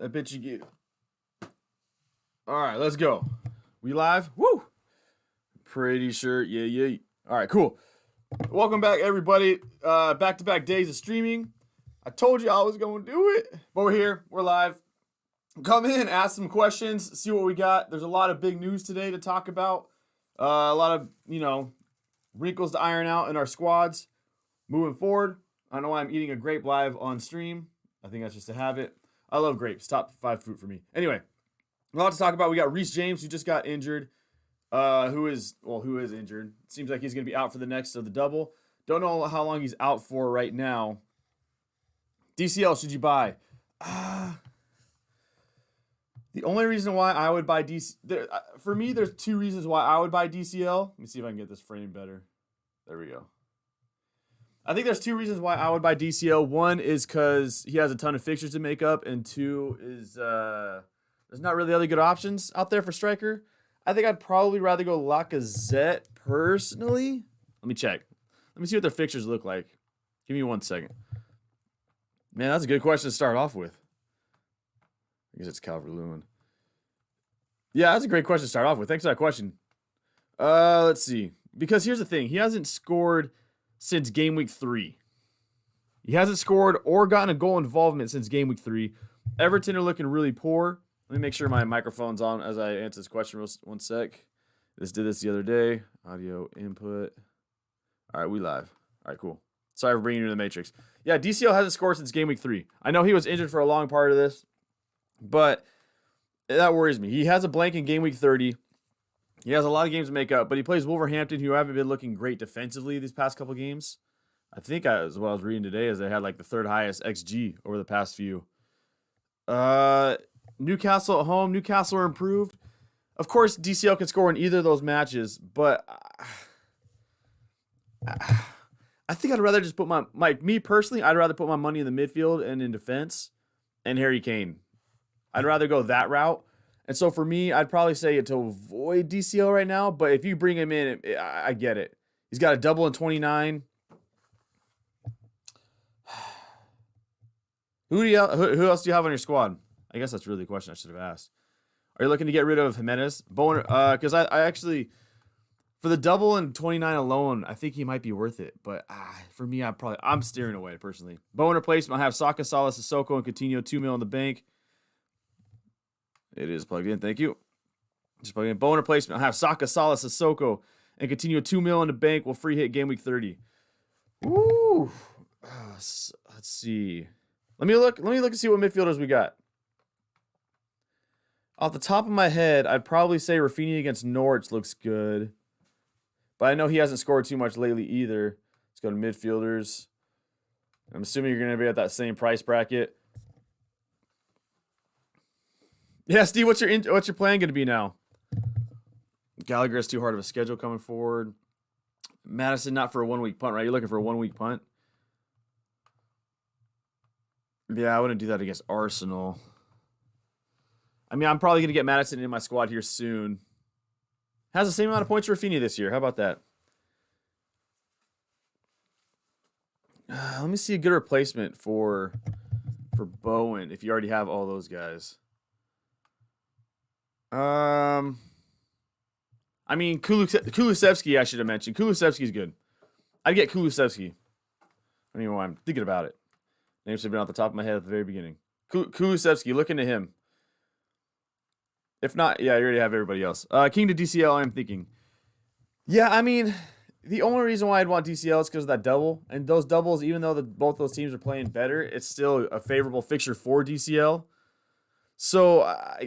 I bet you get. All right, let's go. We live? Woo! Pretty sure. Yeah. All right, cool. Welcome back, everybody. Back-to-back days of streaming. I told you I was going to do it, but we're here. We're live. Come in, ask some questions, see what we got. There's a lot of big news today to talk about. A lot of, wrinkles to iron out in our squads moving forward. I know I'm eating a grape live on stream. I think that's just a habit. I love grapes. Top 5 fruit for me. Anyway, a lot to talk about. We got Reece James, who just got injured. Who is injured. Seems like he's going to be out for the next of the double. Don't know how long he's out for right now. DCL, should you buy? The only reason why I would buy for me, there's 2 reasons why I would buy DCL. Let me see if I can get this frame better. There we go. I think there's 2 reasons why I would buy DCL. One is because he has a ton of fixtures to make up, and 2 is there's not really other good options out there for striker. I think I'd probably rather go Lacazette personally. Let me check. Let me see what their fixtures look like. Give me 1 second. Man, that's a good question to start off with. I guess it's Calvert-Lewin. Yeah, that's a great question to start off with. Thanks for that question. Let's see. Because here's the thing. He hasn't scored since game week 3. He hasn't scored or gotten a goal involvement since game week 3. Everton are looking really poor. Let me make sure my microphone's on as I answer this question. 1 sec. Did this the other day. Audio input. All right, we live. All right, cool. Sorry for bringing you to the Matrix. Yeah, DCL hasn't scored since game week 3. I know he was injured for a long part of this, but that worries me. He has a blank in game week 30. He has a lot of games to make up, but he plays Wolverhampton, who haven't been looking great defensively these past couple games. I think what I was reading today is they had like the 3rd highest XG over the past few. Newcastle at home. Newcastle are improved. Of course, DCL can score in either of those matches, but I think I'd rather just put me personally, I'd rather put my money in the midfield and in defense and Harry Kane. I'd rather go that route. And so for me, I'd probably say to avoid DCL right now, but if you bring him in, I get it. He's got a double in 29. Who else do you have on your squad? I guess that's really the question I should have asked. Are you looking to get rid of Jimenez? Because I actually, for the double in 29 alone, I think he might be worth it. But for me, I'm steering away personally. Bowen replacement, I have Saka, Salah, Sissoko, and Coutinho, 2 mil in the bank. It is plugged in. Thank you. Just plugged in. Bowen replacement, I have Saka, Salah, Sissoko, and Coutinho, 2 mil in the bank. Will free hit game week 30. Ooh. Let's see. Let me look and see what midfielders we got. Off the top of my head, I'd probably say Rafinha against Norwich looks good. But I know he hasn't scored too much lately either. Let's go to midfielders. I'm assuming you're going to be at that same price bracket. Yeah, Steve, what's your plan going to be now? Gallagher has too hard of a schedule coming forward. Maddison not for a 1-week punt, right? You're looking for a 1-week punt? Yeah, I wouldn't do that against Arsenal. I mean, I'm probably going to get Maddison in my squad here soon. Has the same amount of points for Rafinha this year. How about that? Let me see a good replacement for Bowen if you already have all those guys. I mean, Kulusevski I should have mentioned. Kulusevski's good. I'd get Kulusevski. I don't even know why I'm thinking about it. Name should have been off the top of my head at the very beginning. Kulusevski, look into him. If not, yeah, you already have everybody else. King to DCL, I'm thinking. Yeah, I mean, the only reason why I'd want DCL is because of that double. And those doubles, even though both those teams are playing better, it's still a favorable fixture for DCL. So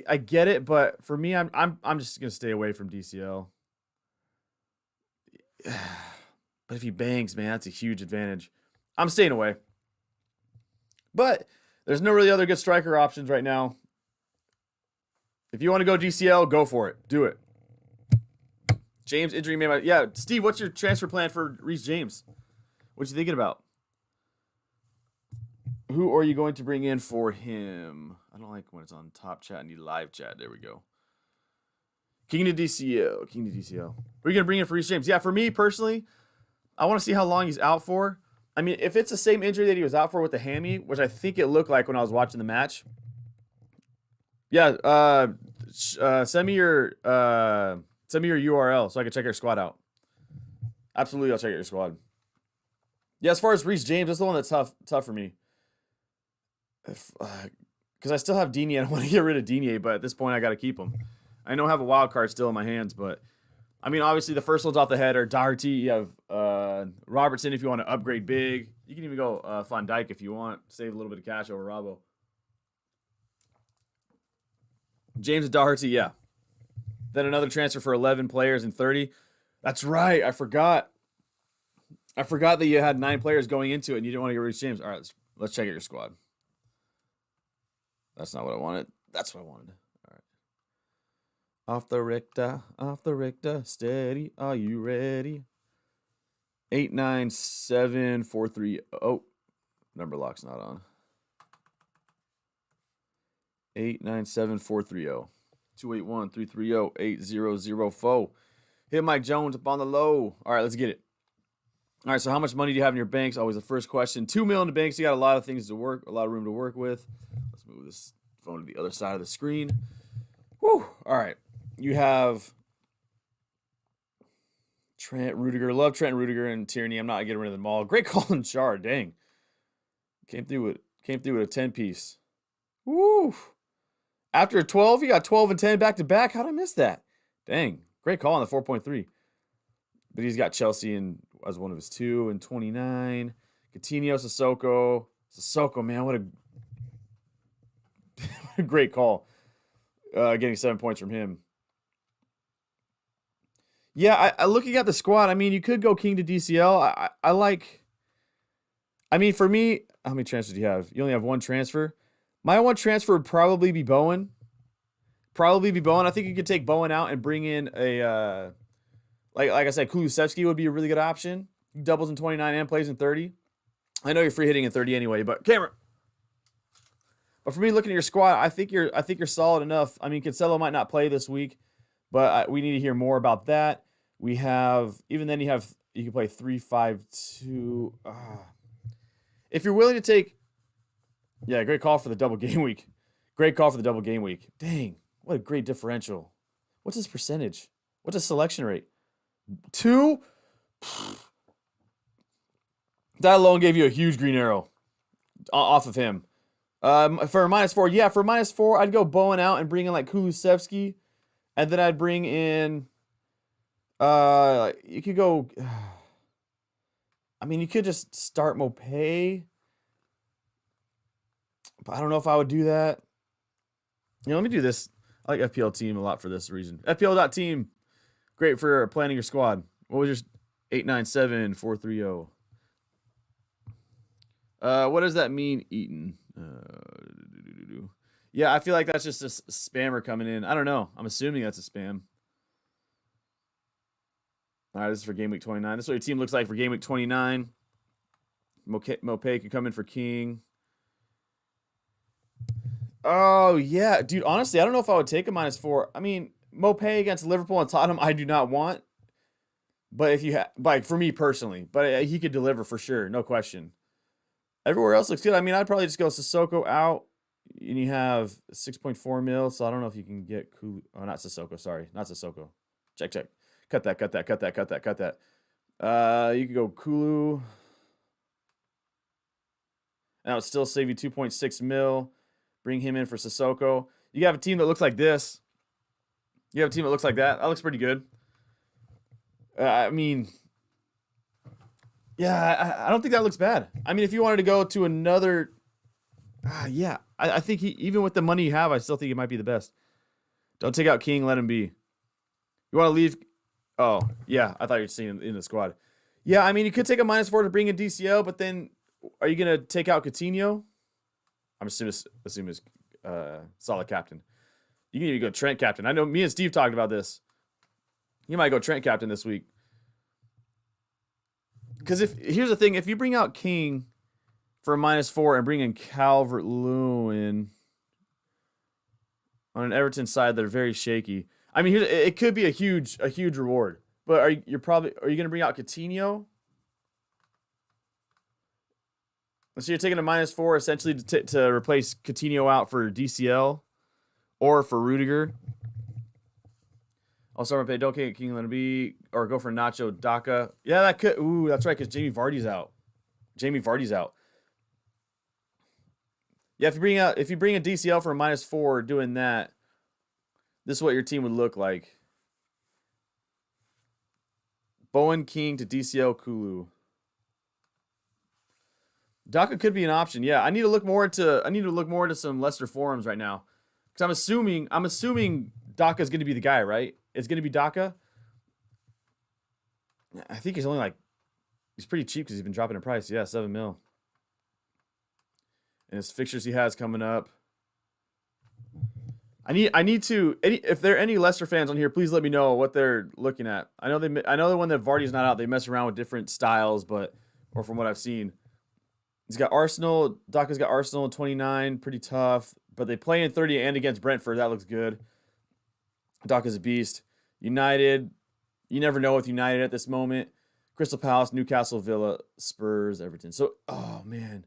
I get it, but for me, I'm just gonna stay away from DCL. But if he bangs, man, that's a huge advantage. I'm staying away. But there's no really other good striker options right now. If you want to go DCL, go for it. Do it. James injury made yeah, Steve, what's your transfer plan for Reece James? What you thinking about? Who are you going to bring in for him? I don't like when it's on top chat. I need live chat. There we go. King to DCL. King to DCL. What are you going to bring in for Reece James? Yeah, for me personally, I want to see how long he's out for. I mean, if it's the same injury that he was out for with the hammy, which I think it looked like when I was watching the match, Yeah. Send me your URL so I can check your squad out. Absolutely, I'll check out your squad. Yeah, as far as Reece James, that's the one that's tough for me. Because I still have Digne. I don't want to get rid of Digne, but at this point, I got to keep him. I know I have a wild card still in my hands, but I mean, obviously, the first ones off the head are Doherty. You have Robertson if you want to upgrade big. You can even go Van Dijk if you want. Save a little bit of cash over Robbo. James and Doherty, yeah. Then another transfer for 11 players and 30. That's right. I forgot that you had 9 players going into it and you didn't want to get Reece James. All right, let's check out your squad. That's not what I wanted. That's what I wanted. All right. Off the Richter, steady. Are you ready? 897430. Oh, number lock's not on. 897430. 281-330-8004. Hit Mike Jones up on the low. All right, let's get it. All right, so how much money do you have in your banks? Always the first question. $2 million in the banks. You got a lot of things to work, a lot of room to work with. Let's move this phone to the other side of the screen. Whew. All right. You have Trent Rudiger. Love Trent Rudiger and Tierney. I'm not getting rid of them all. Great call in Char. Dang. Came through with a 10-piece. Woo. After a 12, you got 12 and 10 back to back. How'd I miss that? Dang. Great call on the 4.3. But he's got Chelsea as one of his 2 and 29. Coutinho, Sissoko. Sissoko, man, what a great call. Getting 7 points from him. Yeah, I looking at the squad, I mean, you could go King to DCL. I like. I mean, for me, how many transfers do you have? You only have 1 transfer. My 1 transfer would probably be Bowen. I think you could take Bowen out and bring in a, like I said, Kulusevski would be a really good option. He doubles in 29 and plays in 30. I know you're free hitting in 30 anyway, but But for me, looking at your squad, I think you're solid enough. I mean, Cancelo might not play this week, but we need to hear more about that. We have you can play 3-5-2. If you're willing to take. Yeah, great call for the double game week. Dang, what a great differential. What's his percentage? What's his selection rate? 2? That alone gave you a huge green arrow off of him. For a -4, yeah, for a -4, I'd go Bowen out and bring in like Kulusevski. And then I'd bring in, you could go, I mean, you could just start Mopay. But I don't know if I would do that. Let me do this. I like FPL Team a lot for this reason. FPL.team, great for planning your squad. What was your 897430? What does that mean, Eaton? Yeah, I feel like that's just a spammer coming in. I don't know. I'm assuming that's a spam. All right, this is for Game Week 29. This is what your team looks like for Game Week 29. Mopay can come in for King. Oh, yeah. Dude, honestly, I don't know if I would take a -4. I mean, Mopay against Liverpool and Tottenham, I do not want. But if you like, for me personally, but he could deliver for sure, no question. Everywhere else looks good. I mean, I'd probably just go Sissoko out, and you have 6.4 mil, so I don't know if you can get not Sissoko, sorry. Not Sissoko. Check. Cut that. You could go Kulu. That would still save you 2.6 mil. Bring him in for Sissoko. You have a team that looks like this. You have a team that looks like that. That looks pretty good. I mean, yeah, I don't think that looks bad. I mean, if you wanted to go to another, yeah, I think even with the money you have, I still think it might be the best. Don't take out King, let him be. You want to leave? Oh, yeah, I thought you were seeing in the squad. Yeah, I mean, you could take a -4 to bring in DCL, but then are you going to take out Coutinho? I'm assuming it's solid captain. You can even go Trent captain. I know me and Steve talked about this. You might go Trent captain this week. Because here's the thing, if you bring out King for a -4 and bring in Calvert-Lewin on an Everton side that are very shaky, I mean, it could be a huge reward. But are you going to bring out Coutinho? So you're taking a -4 essentially to replace Coutinho out for DCL, or for Rudiger. I'll start with Doherty, King, let it be, or go for Nacho, Daka. Yeah, that could. Ooh, that's right, because Jamie Vardy's out. Yeah, if you bring a DCL for a -4, doing that, this is what your team would look like. Bowen, King to DCL, Kulu. Daka could be an option. Yeah, I need to look more into some Leicester forums right now, because I'm assuming Daka's going to be the guy, right? It's going to be Daka. I think he's pretty cheap because he's been dropping in price. Yeah, 7 mil. And his fixtures he has coming up. I need to. If there are any Leicester fans on here, please let me know what they're looking at. I know that when Vardy's not out, they mess around with different styles, or from what I've seen, he's got Arsenal. Daka's got Arsenal in 29, pretty tough, but they play in 30 and against Brentford. That looks good. Daka's a beast. United, you never know with United at this moment. Crystal Palace, Newcastle, Villa, Spurs, Everton. So, oh man,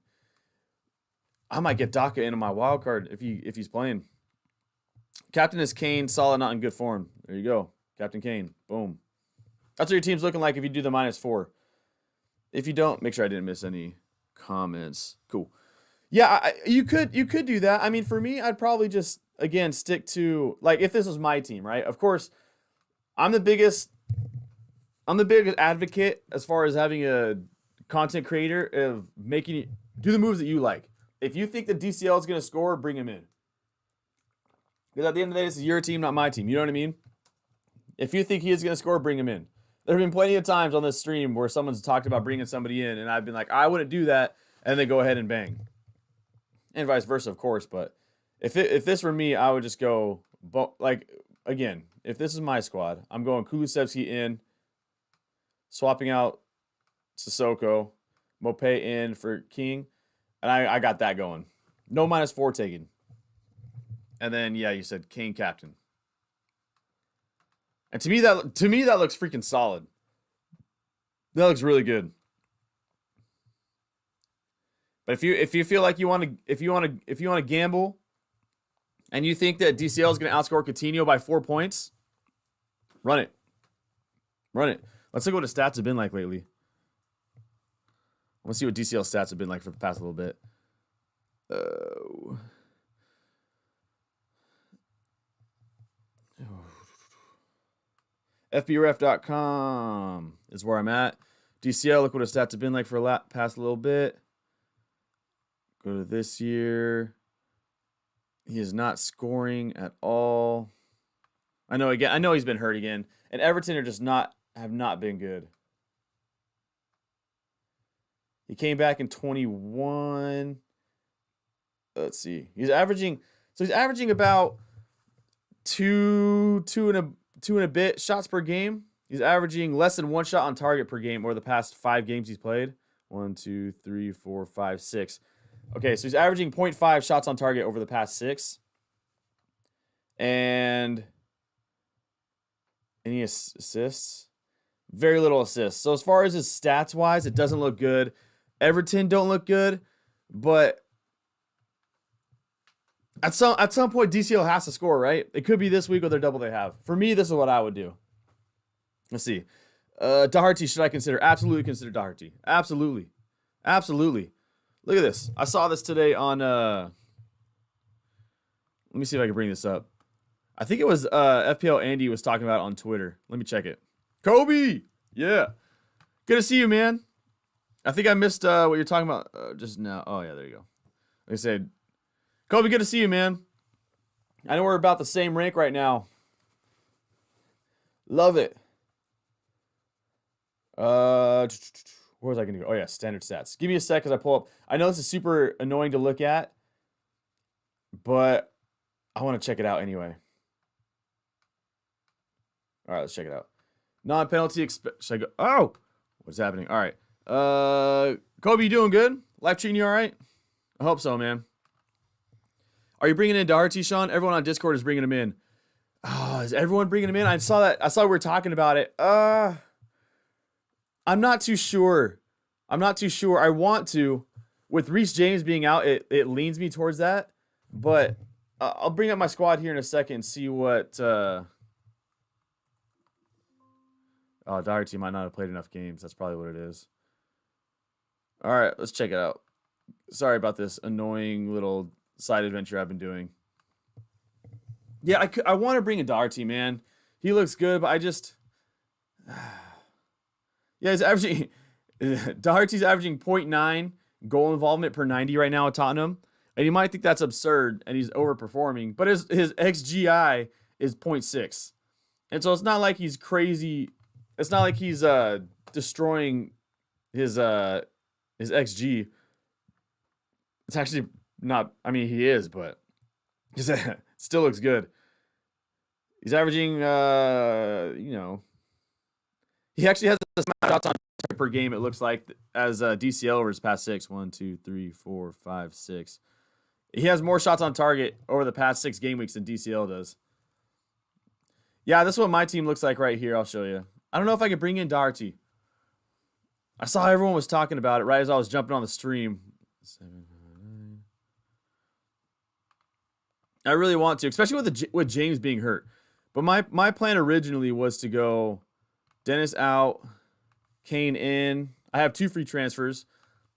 I might get Daka into my wild card if he's playing. Captain is Kane, solid, not in good form. There you go, Captain Kane. Boom. That's what your team's looking like if you do the -4. If you don't, make sure I didn't miss any comments. Cool. Yeah, you could do that. I mean, for me, I'd probably just again stick to, like, if this was my team, right? Of course, I'm the biggest advocate as far as having a content creator of do the moves that you like. If you think the DCL is going to score, bring him in. Because at the end of the day, this is your team, not my team. You know what I mean? If you think he is going to score, bring him in. There have been plenty of times on this stream where someone's talked about bringing somebody in, and I've been like, I wouldn't do that, and they go ahead and bang. And vice versa, of course. But if this were me, I would just go, again, if this is my squad, I'm going Kulusevski in, swapping out Sissoko, Mopé in for King, and I got that going. No -4 taken. And then, yeah, you said Kane captain. And to me that looks freaking solid. That looks really good. But if you feel like you want to gamble, and you think that DCL is going to outscore Coutinho by 4 points, run it. Let's look what his stats have been like lately. Let's see what DCL stats have been like for the past little bit. FBRef.com is where I'm at. DCL, look what his stats have been like for the past little bit. Go to this year. He is not scoring at all. I know he's been hurt again. And Everton have not been good. He came back in 21. Let's see. He's averaging about two and a bit shots per game. He's averaging less than 1 shot on target per game over the past 5 games he's played. 1, 2, 3, 4, 5, 6. Okay, so he's averaging 0.5 shots on target over the past 6. And any assists? Very little assists. So as far as his stats wise, it doesn't look good. Everton don't look good, but at some point DCL has to score, right? It could be this week or their double they have. For me, this is what I would do. Let's see. Doherty, should I consider? Absolutely consider Doherty. Absolutely. Look at this. I saw this today on let me see if I can bring this up. I think it was FPL Andy was talking about it on Twitter. Let me check it. Kobe! Yeah. Good to see you, man. I think I missed what you're talking about just now. Oh, yeah, there you go. Like I said, Kobe, good to see you, man. I know we're about the same rank right now. Love it. Where was I going to go? Oh, yeah, standard stats. Give me a sec as I pull up. I know this is super annoying to look at, but I want to check it out anyway. All right, let's check it out. Non-penalty should I go? Oh, what's happening? All right. Kobe, you doing good? Life treating you all right? I hope so, man. Are you bringing in Doherty, Sean? Everyone on Discord is bringing him in. Oh, is everyone bringing him in? I saw that. I saw we were talking about it. I'm not too sure. I want to. With Reece James being out, it leans me towards that. But I'll bring up my squad here in a second and see what. Oh, Doherty might not have played enough games. That's probably what it is. All right, let's check it out. Sorry about this annoying little side adventure I've been doing. Yeah, I want to bring in Doherty, man. He looks good, but I just... Yeah, he's averaging... Doherty's averaging 0.9 goal involvement per 90 right now at Tottenham. And you might think that's absurd and he's overperforming, but his XGI is 0.6. And so it's not like he's crazy. It's not like he's destroying his XG. It's actually not, I mean, he is, but it still looks good. He's averaging, he actually has the shots on target per game, it looks like, as DCL over his past 6. 1, 2, 3, 4, 5, 6. He has more shots on target over the past 6 game weeks than DCL does. Yeah, this is what my team looks like right here. I'll show you. I don't know if I could bring in Doherty. I saw everyone was talking about it right as I was jumping on the stream. 7, 9. I really want to, especially with James being hurt. But my plan originally was to go Dennis out, Kane in. I have 2 free transfers.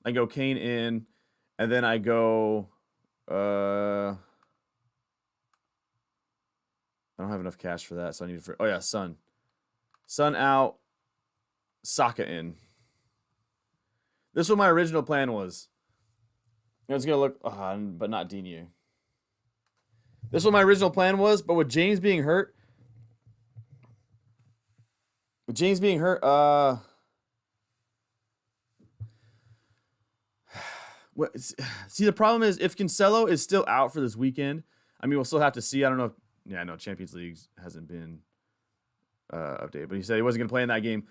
I go Kane in, and then I go... I don't have enough cash for that, so I need to... Oh, yeah, Son. Son out, Saka in. This is what my original plan was. It's going to look... but not Digne. This is what my original plan was, but with James being hurt... see, the problem is if Cancelo is still out for this weekend, I mean, we'll still have to see. I don't know if, I know Champions League hasn't been updated, but he said he wasn't going to play in that game.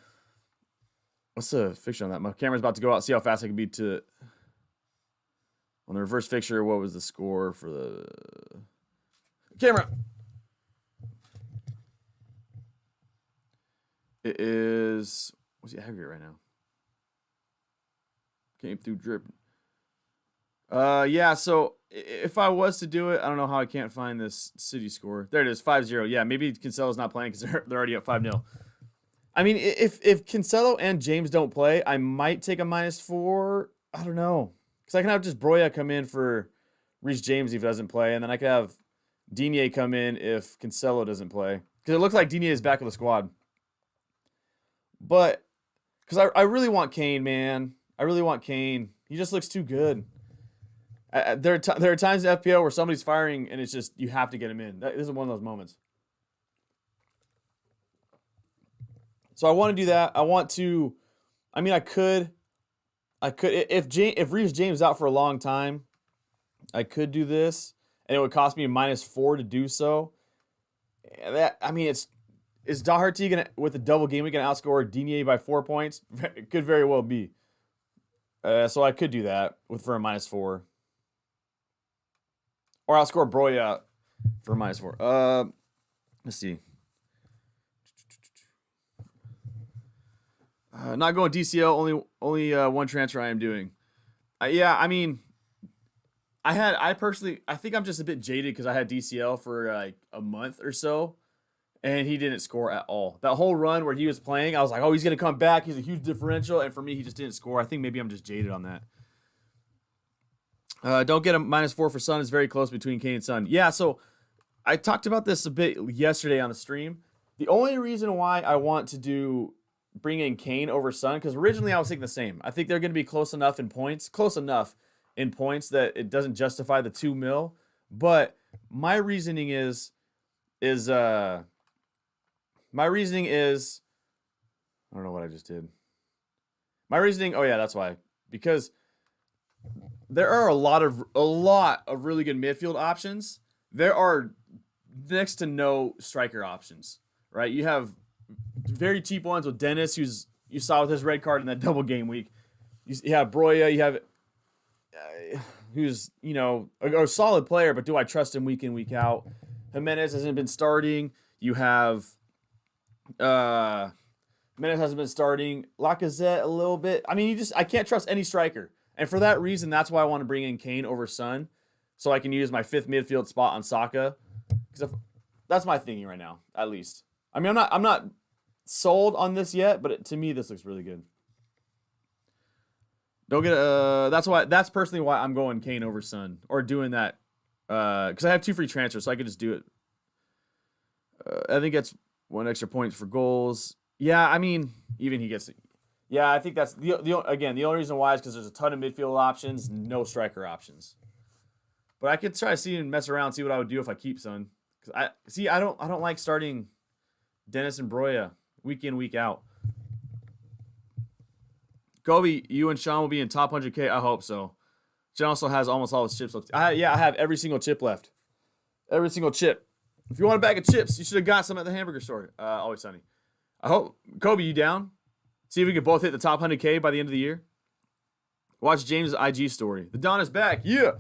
What's the fixture on that? My camera's about to go out. See how fast I can be on the reverse fixture. What was the score for the camera? It is, what's the aggregate right now? Came through dripping. Yeah, so if I was to do it, I don't know how I can't find this City score. There it is, 5-0. Yeah, maybe Cancelo's not playing because they're already up 5-0. I mean, if Cancelo and James don't play, I might take a -4. I don't know. Because I can have just Broya come in for Reece James if he doesn't play, and then I could have Digne come in if Cancelo doesn't play. Because it looks like Digne is back in the squad. But, because I really want Kane, man. I really want Kane. He just looks too good. There are times in FPL where somebody's firing and it's just, you have to get him in. This is one of those moments. So I want to do that. I want to, I mean, I could, if Reece James is out for a long time, I could do this and it would cost me a -4 to do so. Is Doherty gonna, with a double game week, gonna outscore Digne by 4 points? It could very well be. So I could do that for a -4. Or I'll score Broya for a -4. Let's see. Not going DCL. Only one transfer I am doing. Yeah, I mean, I personally, I think I'm just a bit jaded because I had DCL for like a month or so, and he didn't score at all. That whole run where he was playing, I was like, oh, he's gonna come back. He's a huge differential, and for me, he just didn't score. I think maybe I'm just jaded on that. Don't get a -4 for Son. It's very close between Kane and Son. Yeah, so I talked about this a bit yesterday on the stream. The only reason why I want to bring in Kane over Son, because originally I was thinking the same. I think they're going to be close enough in points that it doesn't justify the 2 mil. But my reasoning is I don't know what I just did. My reasoning, oh yeah, that's why. Because there are a lot of really good midfield options. There are next to no striker options, right? You have very cheap ones with Dennis, who's you saw with his red card in that double game week. You have Broya, you have who's a solid player, but do I trust him week in, week out? Jimenez hasn't been starting. You have Jimenez hasn't been starting. Lacazette a little bit. I mean, I can't trust any striker. And for that reason, that's why I want to bring in Kane over Son. so I can use my 5th midfield spot on Saka. Because that's my thinking right now, at least. I mean, I'm not sold on this yet, but to me, this looks really good. Don't get that's personally why I'm going Kane over Son or doing that because I have 2 free transfers, so I could just do it. I think that's 1 extra point for goals. Yeah, I mean, even he gets it. Yeah, I think that's the only reason why is because there's a ton of midfield options, no striker options. But I could try to see and mess around, see what I would do if I keep Son. Because I don't like starting Dennis and Broya week in, week out. Kobe, you and Sean will be in top 100K. I hope so. Sean also has almost all his chips left. I have every single chip left. Every single chip. If you want a bag of chips, you should have got some at the hamburger store. Always Sunny. I hope. Kobe, you down? See if we can both hit the top 100K by the end of the year. Watch James' IG story. The Don is back. Yeah.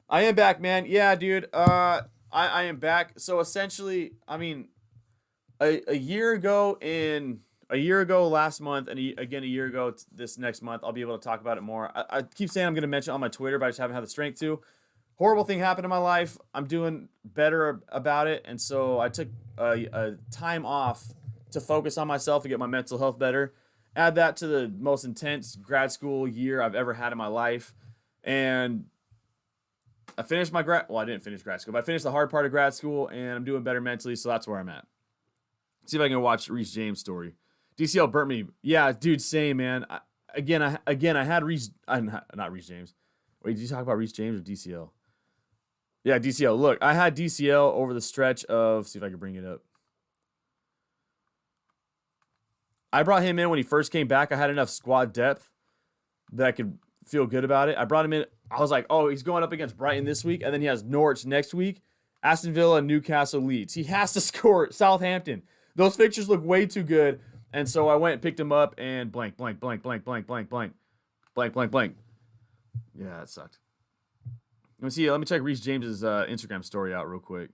I am back, man. Yeah, dude. I am back. So essentially, I mean, a year ago last month, and again a year ago this next month, I'll be able to talk about it more. I keep saying I'm going to mention it on my Twitter, but I just haven't had the strength to. Horrible thing happened in my life. I'm doing better about it, and so I took a time off to focus on myself and get my mental health better. Add that to the most intense grad school year I've ever had in my life, and I finished my I didn't finish grad school, but I finished the hard part of grad school, and I'm doing better mentally, so that's where I'm at. See if I can watch Reece James' story. DCL burnt me. Yeah, dude, same, man. I had Reece... not Reece James. Wait, did you talk about Reece James or DCL? Yeah, DCL. Look, I had DCL over the stretch of... See if I can bring it up. I brought him in when he first came back. I had enough squad depth that I could feel good about it. I brought him in. I was like, oh, he's going up against Brighton this week, and then he has Norwich next week, Aston Villa, Newcastle, Leeds. He has to score Southampton. Those fixtures look way too good, and so I went and picked him up, and blank. Yeah, that sucked. Let me check Reece James's Instagram story out real quick.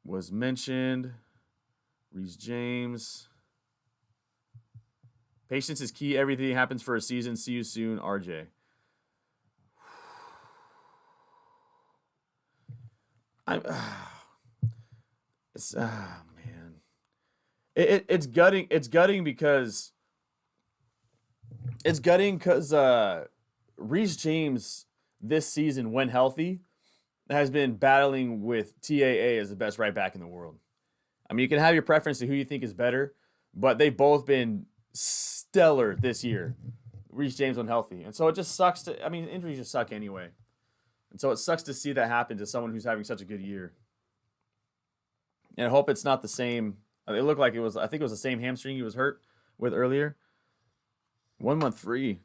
Was mentioned. Reece James. Patience is key. Everything happens for a season. See you soon, RJ. Man. It's gutting. It's gutting because Reece James this season, when healthy, has been battling with TAA as the best right back in the world. I mean, you can have your preference to who you think is better, but they've both been stellar this year. Reece James when healthy. And so it just sucks injuries just suck anyway. And so it sucks to see that happen to someone who's having such a good year. And I hope it's not the same. It looked like I think it was the same hamstring he was hurt with earlier. 1 month free.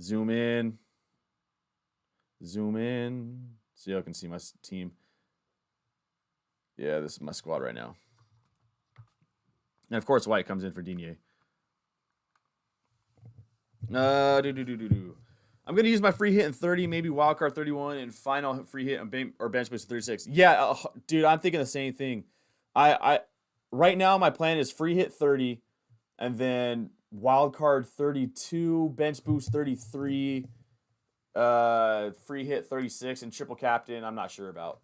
Zoom in. So y'all can see my team. Yeah, this is my squad right now. And of course, White comes in for Digne. I'm going to use my free hit in 30, maybe wildcard 31, and final free hit or bench boost 36. Yeah, dude, I'm thinking the same thing. I right now, my plan is free hit 30, and then wildcard 32, bench boost 33, free hit 36, and triple captain, I'm not sure about.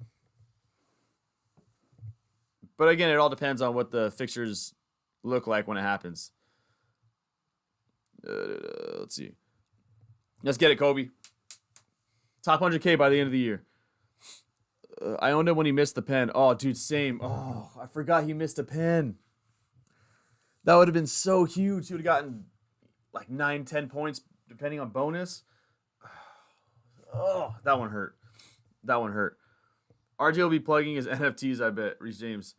But again, it all depends on what the fixtures look like when it happens. Let's see. Let's get it, Kobe. Top 100K by the end of the year. I owned him when he missed the pen. Oh, dude, same. Oh, I forgot he missed a pen. That would have been so huge. He would have gotten like 9-10 points depending on bonus. Oh, that one hurt. RJ will be plugging his NFTs, I bet. Reece James.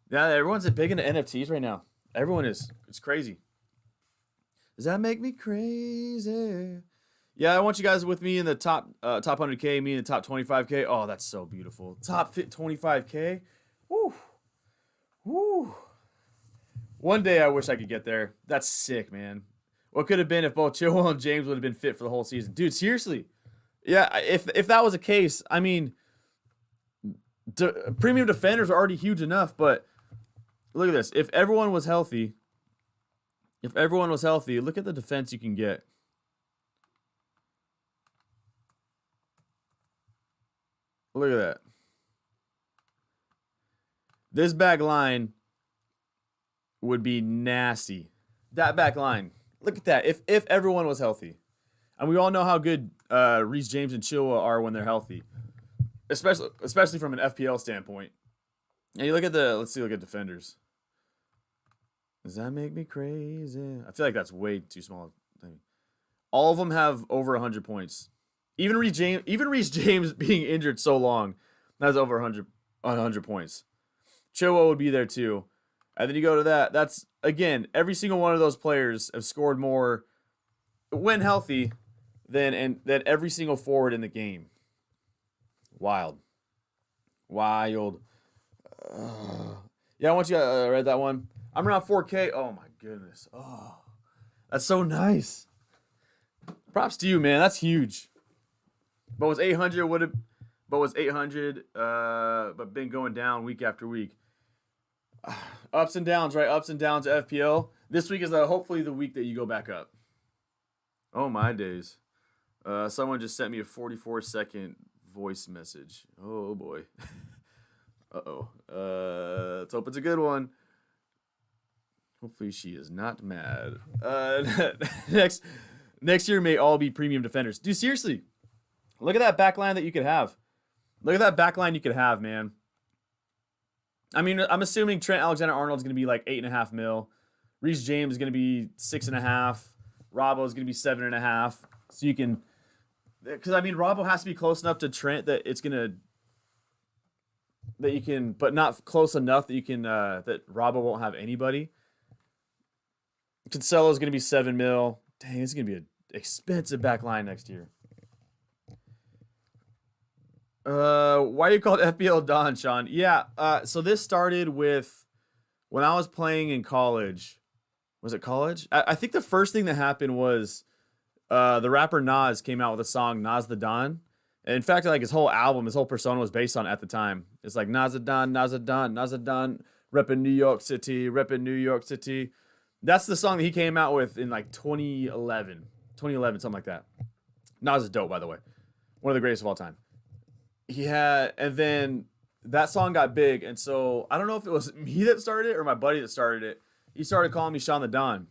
Yeah, everyone's big into NFTs right now. Everyone is. It's crazy. Does that make me crazy? Yeah, I want you guys with me in the top 100K, me in the top 25K. Oh, that's so beautiful. Top 25K. Woo. One day I wish I could get there. That's sick, man. What could have been if both Chilwell and James would have been fit for the whole season? Dude, seriously. Yeah, if that was a case, I mean, premium defenders are already huge enough, but look at this. If everyone was healthy, look at the defense you can get. Look at that. This back line would be nasty. That back line. Look at that. If everyone was healthy. And we all know how good Reece James and Chilwell are when they're healthy. Especially from an FPL standpoint. And you look at let's look at defenders. Does that make me crazy? I feel like that's way too small. All of them have over 100 points. Even Reece James being injured so long has over 100 points. Chilwell would be there too. And then you go to that. That's, again, every single one of those players have scored more when healthy than every single forward in the game. Wild. Yeah, I want you to read that one. I'm around 4K. Oh, my goodness. Oh, that's so nice. Props to you, man. That's huge. But was 800 but been going down week after week. Ups and downs, right? Ups and downs FPL. This week is hopefully the week that you go back up. Oh, my days. Someone just sent me a 44-second voice message. Oh, boy. Uh-oh. Let's hope it's a good one. Hopefully she is not mad. Next year may all be premium defenders. Dude, seriously. Look at that back line that you could have. Look at that back line you could have, man. I mean, I'm assuming Trent Alexander-Arnold's going to be like 8.5 mil. Reece James is going to be 6.5. Robbo is going to be 7.5. So you can, because I mean, Robbo has to be close enough to Trent that it's going to, that you can, but not close enough that you can, that Robbo won't have anybody. Cancelo is going to be 7 mil. Dang, this is going to be an expensive back line next year. Why are you called FPL Don, Sean? Yeah, so this started with when I was playing in college. Was it college? I think the first thing that happened was the rapper Nas came out with a song, Nas the Don. And in fact, like his whole album, his whole persona was based on at the time. It's like Nas the Don, Nas the Don, Nas the Don, reppin' New York City, reppin' New York City. That's the song that he came out with in like 2011, something like that. Nas is dope, by the way. One of the greatest of all time. And then that song got big, and so I don't know if it was me that started it or my buddy that started it. He started calling me Sean the Don.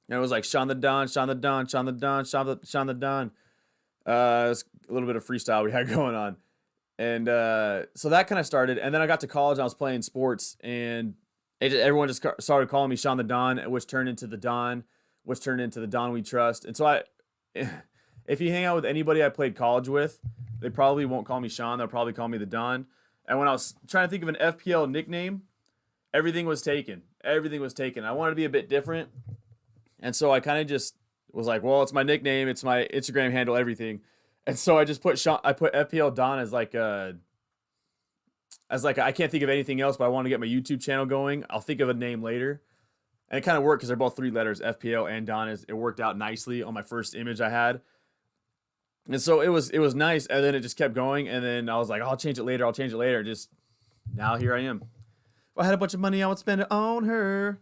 And it was like Sean the Don, Sean the Don, Sean the Don, Sean the Don. It's a little bit of freestyle we had going on. And so that kind of started. And then I got to college and I was playing sports, and everyone just started calling me Sean the Don, which turned into the Don, which turned into the Don We Trust. And so if you hang out with anybody I played college with, they probably won't call me Sean. They'll probably call me the Don. And when I was trying to think of an FPL nickname, everything was taken. I wanted to be a bit different. And so I kind of just was like, well, it's my nickname. It's my Instagram handle, everything. And so I just put FPL Don as like I can't think of anything else, but I want to get my YouTube channel going. I'll think of a name later. And it kind of worked because they're both 3 letters, FPL and Don. It worked out nicely on my first image I had. And so it was nice, and then it just kept going, and then I was like, I'll change it later. Just now here I am. If I had a bunch of money, I would spend it on her.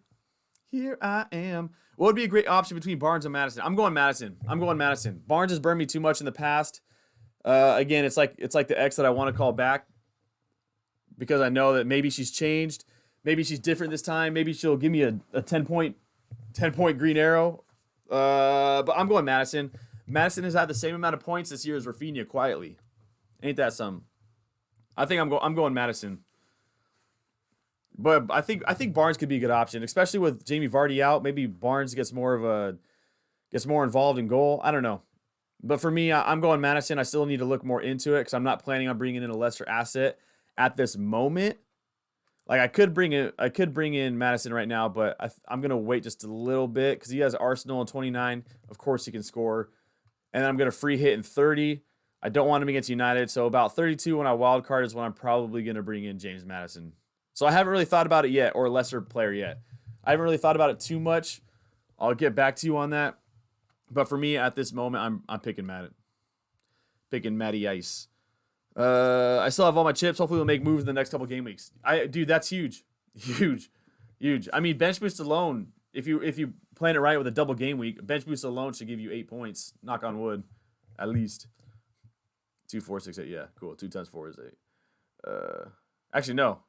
Here I am. What would be a great option between Barnes and Maddison? I'm going Maddison. Barnes has burned me too much in the past. Again, it's like the ex that I want to call back because I know that maybe she's changed. Maybe she's different this time. Maybe she'll give me a 10-point green arrow. But I'm going Maddison. Maddison has had the same amount of points this year as Rafinha quietly. Ain't that something? I think I'm going Maddison. But I think Barnes could be a good option, especially with Jamie Vardy out. Maybe Barnes gets more involved in goal. I don't know. But for me, I'm going Maddison. I still need to look more into it because I'm not planning on bringing in a Leicester asset at this moment. Like I could bring in Maddison right now, but I'm gonna wait just a little bit because he has Arsenal in 29. Of course, he can score. And then I'm going to free hit in 30. I don't want him against United. So about 32 when I wildcard is when I'm probably going to bring in James Maddison. So I haven't really thought about it yet, or a lesser player yet. I haven't really thought about it too much. I'll get back to you on that. But for me, at this moment, I'm picking Matty Ice. I still have all my chips. Hopefully we'll make moves in the next couple game weeks. Dude, that's huge. Huge. I mean, bench boost alone, if you plan it right with a double game week, bench boost alone should give you 8 points. Knock on wood, at least. 2, 4, 6, 8. Yeah, cool. 2 times 4 is 8. Actually, no.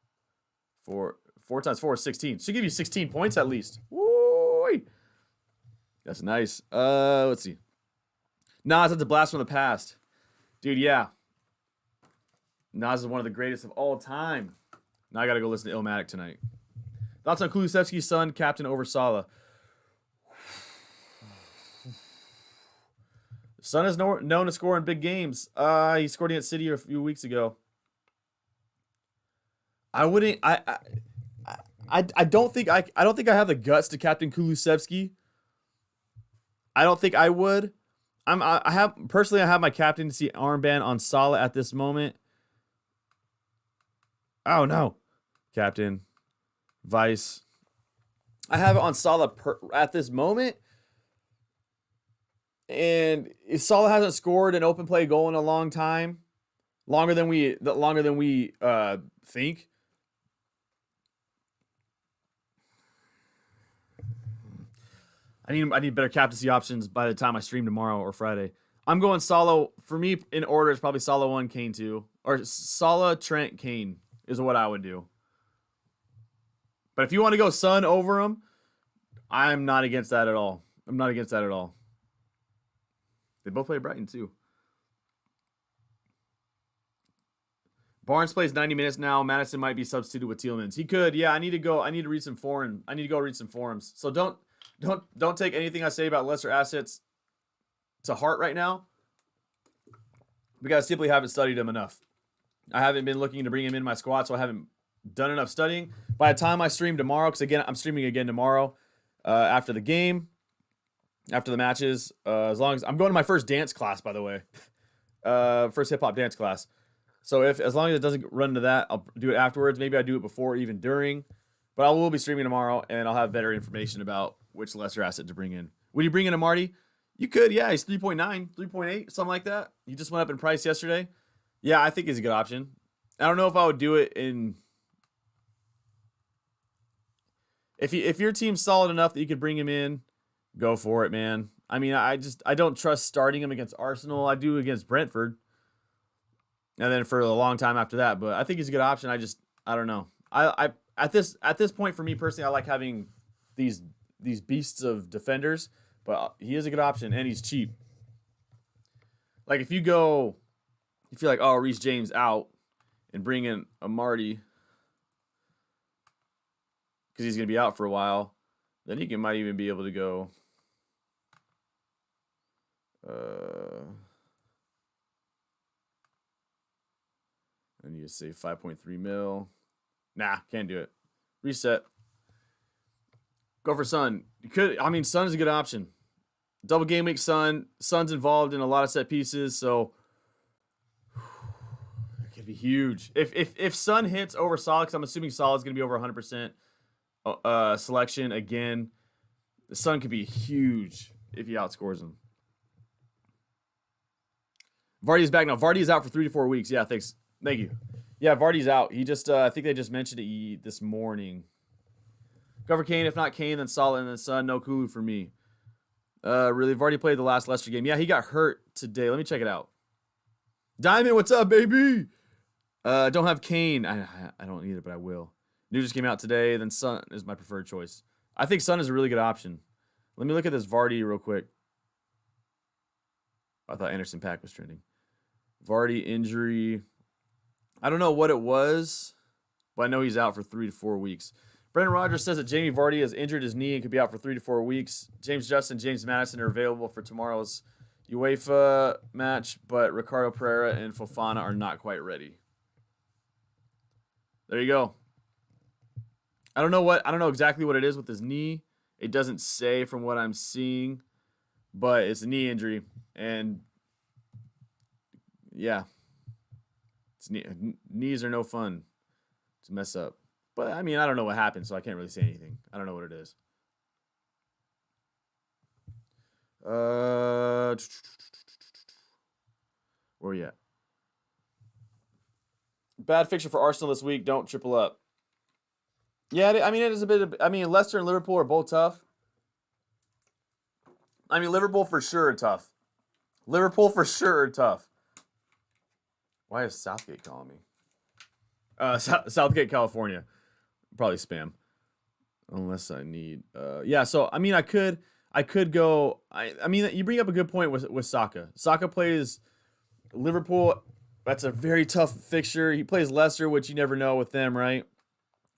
4 times 4 is 16. Should give you 16 points at least. Woo! That's nice. Let's see. Nas, that's a blast from the past. Dude, yeah. Nas is one of the greatest of all time. Now I got to go listen to Illmatic tonight. Thoughts on Kulusevski's son, captain over Salah. Son is known to score in big games. He scored against City a few weeks ago. I wouldn't. I don't think I have the guts to captain Kulusevski. I don't think I would. I have my captaincy armband on Salah at this moment. Oh no, captain, vice. I have it on Salah at this moment. And if Salah hasn't scored an open play goal in a long time, longer than we think. I need better captaincy options by the time I stream tomorrow or Friday. I'm going Salah. For me, in order, it's probably Salah 1, Kane 2. Or Salah, Trent, Kane is what I would do. But if you want to go Son over him, I'm not against that at all. They both play Brighton too. Barnes plays 90 minutes now. Maddison might be substituted with Tielemans. He could. Yeah, I need to read some forums. So don't take anything I say about Leicester assets to heart right now, because I simply haven't studied them enough. I haven't been looking to bring him in my squad, so I haven't done enough studying. By the time I stream tomorrow, because again, I'm streaming again tomorrow after the game, after the matches. As long as I'm going to my first dance class, by the way, first hip hop dance class. So as long as it doesn't run into that, I'll do it afterwards. Maybe I do it before, or even during. But I will be streaming tomorrow, and I'll have better information about which Leicester asset to bring in. Would you bring in a Marty? You could, yeah. He's 3.9, 3.8, something like that. He just went up in price yesterday. Yeah, I think he's a good option. I don't know if I would do it in... If your team's solid enough that you could bring him in, go for it, man. I mean, I don't trust starting him against Arsenal. I do against Brentford. And then for a long time after that. But I think he's a good option. I don't know. At this point, for me personally, I like having these beasts of defenders. But he is a good option, and he's cheap. Like, if you're like, oh, Reece James out, and bring in a Marty, because he's going to be out for a while, then he might even be able to go. I need to say 5.3 mil. Nah, can't do it. Reset. Go for Son. You could. I mean, Son is a good option. Double game week Son. Son's involved in a lot of set pieces, so it could be huge. If Son hits over Salah, because I'm assuming Salah's going to be over 100% selection again, the Son could be huge if he outscores him. Vardy's back now. Vardy is out for 3 to 4 weeks. Yeah, thanks. Thank you. Yeah, Vardy's out. He just, I think they just mentioned it this morning. Cover Kane. If not Kane, then Salah and then Son. No Kulu for me. Really, Vardy played the last Leicester game. Yeah, he got hurt today. Let me check it out. Diamond, what's up, baby? Don't have Kane. I don't either, but I will. News just came out today. Then Son is my preferred choice. I think Son is a really good option. Let me look at this Vardy real quick. I thought Anderson Paak was trending. Vardy injury. I don't know what it was, but I know he's out for 3 to 4 weeks. Brendan Rodgers says that Jamie Vardy has injured his knee and could be out for 3 to 4 weeks. James Justin, James Maddison are available for tomorrow's UEFA match, but Ricardo Pereira and Fofana are not quite ready. There you go. I don't know exactly what it is with his knee. It doesn't say from what I'm seeing, but it's a knee injury, and yeah, knees are no fun to mess up. But, I mean, I don't know what happened, so I can't really say anything. I don't know what it is. Where are you at? Bad fixture for Arsenal this week. Don't triple up. Yeah, I mean, it is a bit of... I mean, Leicester and Liverpool are both tough. I mean, Liverpool for sure are tough. Why is Southgate calling me? Southgate, California. Probably spam. Unless I need. Yeah. So I mean, I could go. I mean, you bring up a good point with Saka. Saka plays Liverpool. That's a very tough fixture. He plays Leicester, which you never know with them, right?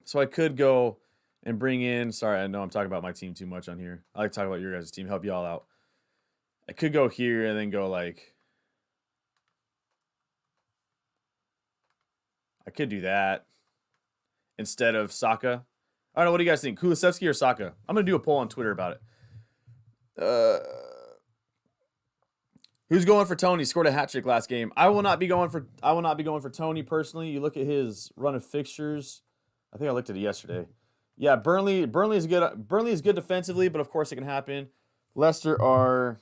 So I could go and bring in. Sorry, I know I'm talking about my team too much on here. I like to talk about your guys' team. Help you all out. I could go here and then go like. I could do that instead of Saka. I don't know. What do you guys think? Kulusevski or Saka? I'm going to do a poll on Twitter about it. Who's going for Tony? Scored a hat trick last game. I will not be going for Tony personally. You look at his run of fixtures. I think I looked at it yesterday. Yeah, Burnley is good. Burnley is good defensively, but of course it can happen. Leicester are.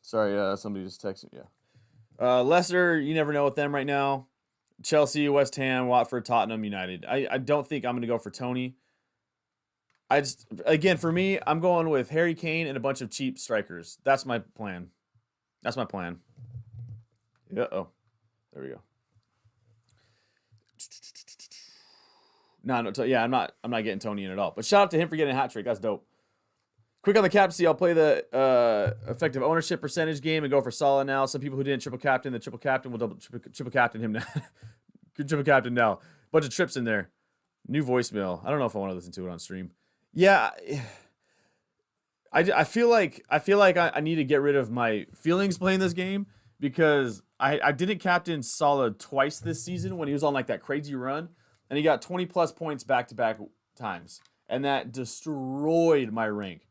Sorry, somebody just texted me. Yeah. Leicester, you never know with them right now. Chelsea, West Ham, Watford, Tottenham, United. I don't think I'm going to go for Tony. Again, for me, I'm going with Harry Kane and a bunch of cheap strikers. That's my plan. Uh-oh. There we go. Yeah, I'm not getting Tony in at all. But shout out to him for getting a hat trick. That's dope. Quick on the captaincy, I'll play the effective ownership percentage game and go for Salah now. Some people who didn't triple captain, the triple captain will triple captain him now. Triple captain now. Bunch of trips in there. New voicemail. I don't know if I want to listen to it on stream. Yeah, I feel like I need to get rid of my feelings playing this game because I didn't captain Salah twice this season when he was on like that crazy run, and he got 20 plus points back-to-back times, and that destroyed my rank.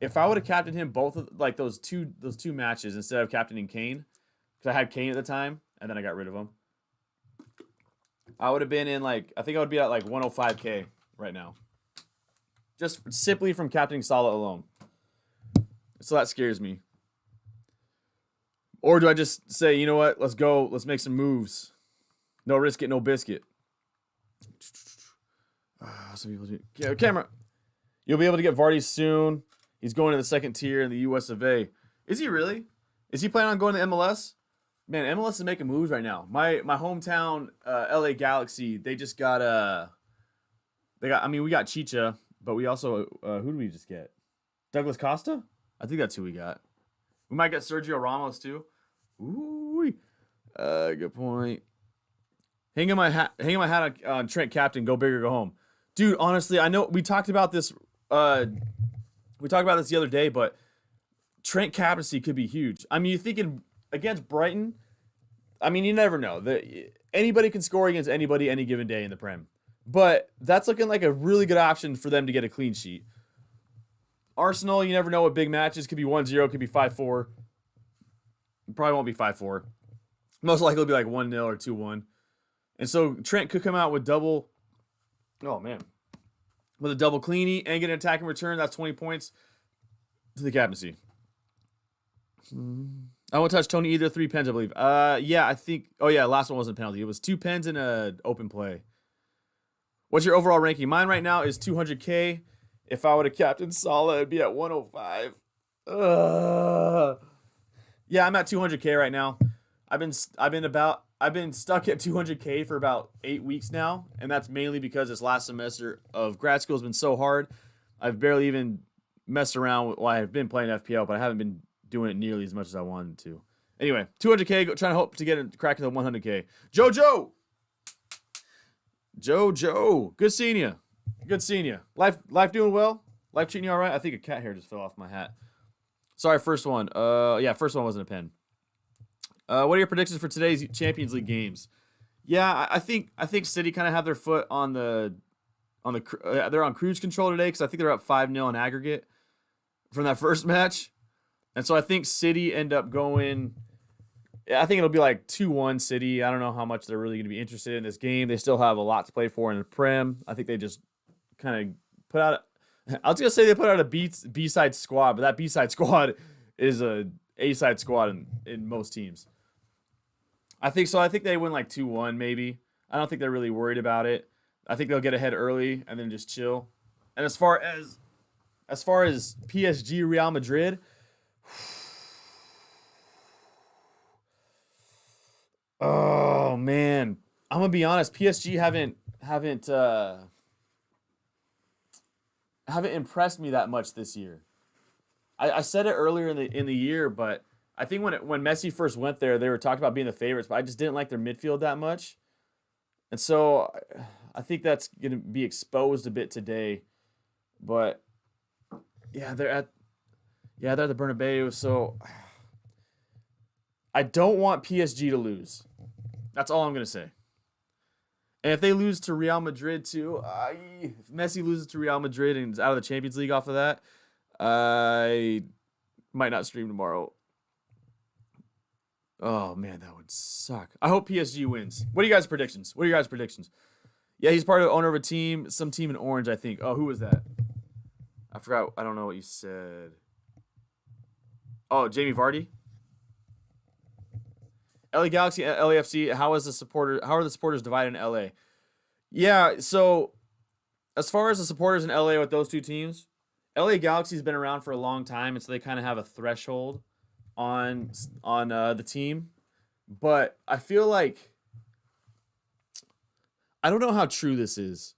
If I would have captained him both of like those two matches instead of captaining Kane, because I had Kane at the time and then I got rid of him, I would have been in I think I would be at like 105K right now, just simply from captaining Salah alone. So that scares me. Or do I just say, you know what? Let's go. Let's make some moves. No risk it, no biscuit. Some people do. Yeah, camera. You'll be able to get Vardy soon. He's going to the second tier in the US of A. Is he really? Is he planning on going to MLS? Man, MLS is making moves right now. My hometown, LA Galaxy, they just got we got Chicha, but we also who did we just get? Douglas Costa? I think that's who we got. We might get Sergio Ramos too. Ooh, good point. Hanging my hat on Trent Captain. Go big or go home, dude. Honestly, I know we talked about this. We talked about this the other day, but Trent captaincy could be huge. I mean, you're thinking against Brighton. I mean, you never know. Anybody can score against anybody any given day in the Prem, but that's looking like a really good option for them to get a clean sheet. Arsenal, you never know what big matches. Could be 1-0, could be 5-4. Probably won't be 5-4. Most likely it'll be like 1-0 or 2-1. And so Trent could come out with double. Oh, man. With a double cleanie and get an attacking return. That's 20 points to the captaincy. I won't touch Tony either. 3 pens, I believe. Yeah, I think. Oh, yeah, last one wasn't a penalty. It was 2 pens and an open play. What's your overall ranking? Mine right now is 200K. If I would have captained Salah, it'd be at 105. Yeah, I'm at 200K right now. I've been stuck at 200K for about 8 weeks now, and that's mainly because this last semester of grad school has been so hard. I've barely even messed around with. Well, I've been playing FPL, but I haven't been doing it nearly as much as I wanted to. Anyway, 200K. Trying to hope to get a crack into 100K. Jojo, good seeing you. Good seeing you. Life doing well? Life treating you all right? I think a cat hair just fell off my hat. Sorry, first one. First one wasn't a pen. What are your predictions for today's Champions League games? Yeah, I think City kind of have their foot on they're on cruise control today because I think they're up 5-0 in aggregate from that first match. And so I think City end up going. I think it'll be like 2-1 City. I don't know how much they're really going to be interested in this game. They still have a lot to play for in the Prem. I think they just kind of put out. I was going to say they put out a B-side squad, but that B-side squad is a A-side squad in most teams. I think so. I think they win like 2-1 maybe. I don't think they're really worried about it. I think they'll get ahead early and then just chill. And as far as PSG Real Madrid, Oh man, I'm gonna be honest. PSG haven't impressed me that much this year. I said it earlier in the year, but I think when Messi first went there, they were talking about being the favorites, but I just didn't like their midfield that much, and so I think that's gonna be exposed a bit today. But yeah, they're at the Bernabeu, so I don't want PSG to lose. That's all I'm gonna say. And if they lose to Real Madrid too, if Messi loses to Real Madrid and is out of the Champions League off of that, I might not stream tomorrow. Oh man, that would suck. I hope PSG wins. What are you guys' predictions? Yeah, he's part of the owner of a team, some team in orange, I think. Oh, who was that? I forgot. I don't know what you said. Oh, Jamie Vardy. LA Galaxy, LAFC. How are the supporters divided in LA? Yeah, so as far as the supporters in LA with those two teams, LA Galaxy's been around for a long time, and so they kind of have a threshold on the team. But I feel like I don't know how true this is,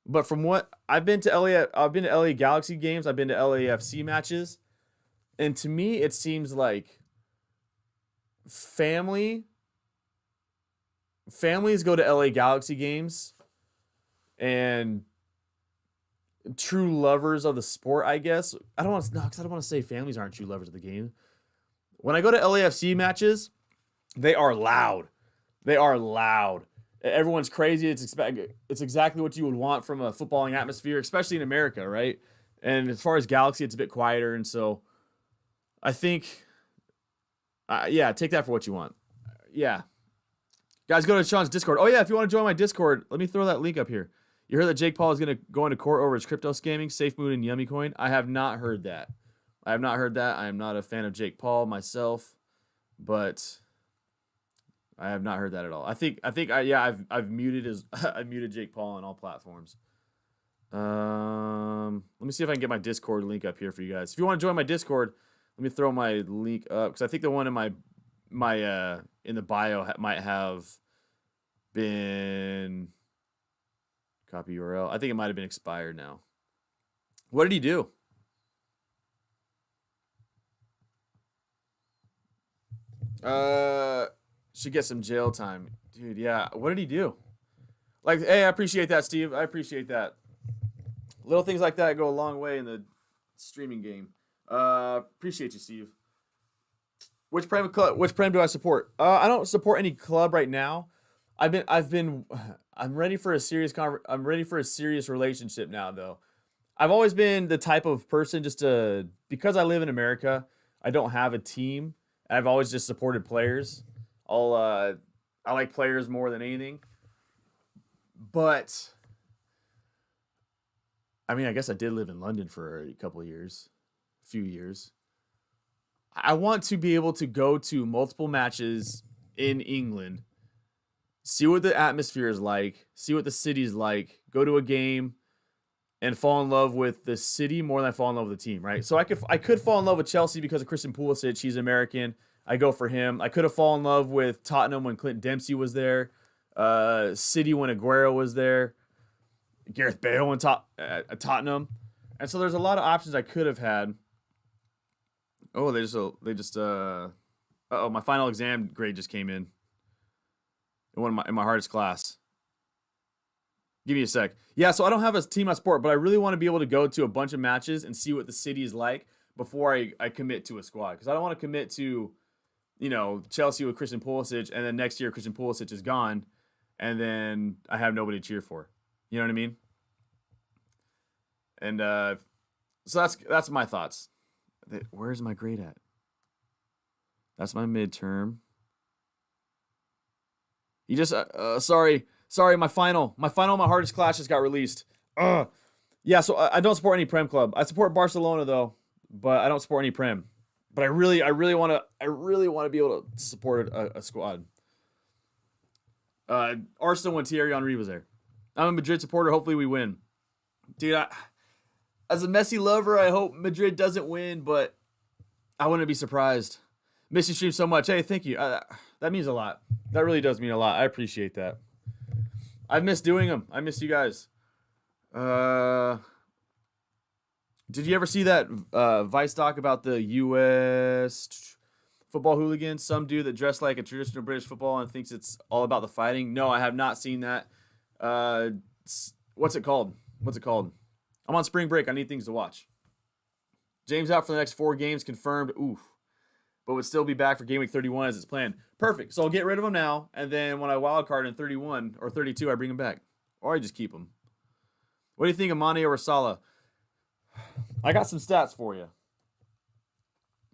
but from what I've been to LA Galaxy games, I've been to LAFC matches, and to me it seems like families go to LA Galaxy games, and true lovers of the sport, I guess. I don't want to say families aren't true lovers of the game. When I go to LAFC matches, they are loud. Everyone's crazy. It's exactly what you would want from a footballing atmosphere, especially in America, right? And as far as Galaxy, it's a bit quieter, and so I think, take that for what you want. Yeah. Guys, go to Sean's Discord. Oh, yeah, if you want to join my Discord, let me throw that link up here. You heard that Jake Paul is going to go into court over his crypto scamming, SafeMoon, and Yummy Coin? I have not heard that. I am not a fan of Jake Paul myself, but I have not heard that at all. I've muted I muted Jake Paul on all platforms. Let me see if I can get my Discord link up here for you guys. If you want to join my Discord, let me throw my link up, because I think the one in my in the bio might have been copy URL. I think it might have been expired now. What did he do? Should get some jail time, dude. Yeah, what did he do? Like, hey, I appreciate that, Steve. I appreciate that. Little things like that go a long way in the streaming game. Appreciate you, Steve. Which prem do I support? I don't support any club right now. I'm ready for a serious relationship now, though. I've always been the type of person because I live in America, I don't have a team. I've always just supported players. I like players more than anything. But I mean, I guess I did live in London for a few years. I want to be able to go to multiple matches in England, see what the atmosphere is like, see what the city's like, go to a game, and fall in love with the city more than I fall in love with the team, right? So I could fall in love with Chelsea because of Christian Pulisic. He's American. I go for him. I could have fallen in love with Tottenham when Clinton Dempsey was there, City when Aguero was there, Gareth Bale when Tottenham. And so there's a lot of options I could have had. Oh, my final exam grade just came in in my hardest class. Give me a sec. Yeah, so I don't have a team I support, but I really want to be able to go to a bunch of matches and see what the city is like before I commit to a squad. Because I don't want to commit to, Chelsea with Christian Pulisic, and then next year Christian Pulisic is gone, and then I have nobody to cheer for. You know what I mean? And so that's my thoughts. Where's my grade at? That's my midterm. You just sorry, my final my hardest class just got released. Yeah, so I don't support any Prem club. I support Barcelona though, but I don't support any Prem. But I really want to be able to support a squad. Arsenal when Thierry Henry was there. I'm a Madrid supporter. Hopefully we win, dude. As a Messi lover, I hope Madrid doesn't win, but I wouldn't be surprised. Miss you stream so much. Hey, thank you. That means a lot. That really does mean a lot. I appreciate that. I've missed doing them. I miss you guys. Did you ever see that Vice doc about the U.S. football hooligans? Some dude that dressed like a traditional British football and thinks it's all about the fighting. No, I have not seen that. What's it called? I'm on spring break. I need things to watch. James out for the next 4 games, confirmed. Oof. But would still be back for game week 31 as it's planned. Perfect. So I'll get rid of him now, and then when I wildcard in 31 or 32, I bring him back. Or I just keep him. What do you think of Mane or Salah? I got some stats for you.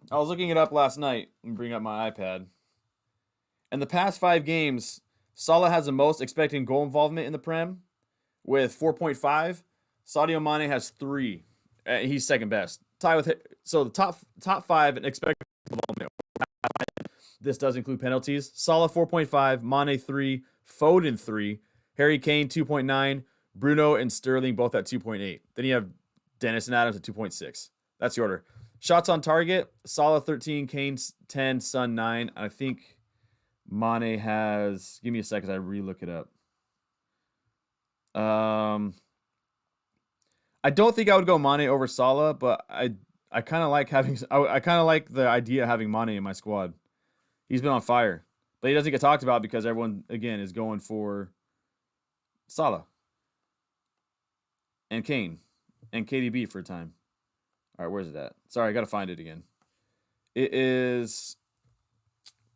I was looking it up last night. Let me bring up my iPad. In the past 5 games, Salah has the most expected goal involvement in the Prem with 4.5. Sadio Mane has 3. He's second best. Tie with so the top 5 in expected involvement. This does include penalties. Salah 4.5, Mane 3, Foden 3, Harry Kane 2.9, Bruno and Sterling both at 2.8. Then you have Dennis and Adams at 2.6. That's the order. Shots on target, Salah 13, Kane 10, Son 9. I think Mane has, give me a second as I re-look it up. I don't think I would go Mane over Salah, but I kind of like having, I kind of like the idea of having Mane in my squad. He's been on fire, but he doesn't get talked about because everyone, again, is going for Salah and Kane and KDB for a time. All right, where's it at? Sorry, I got to find it again. It is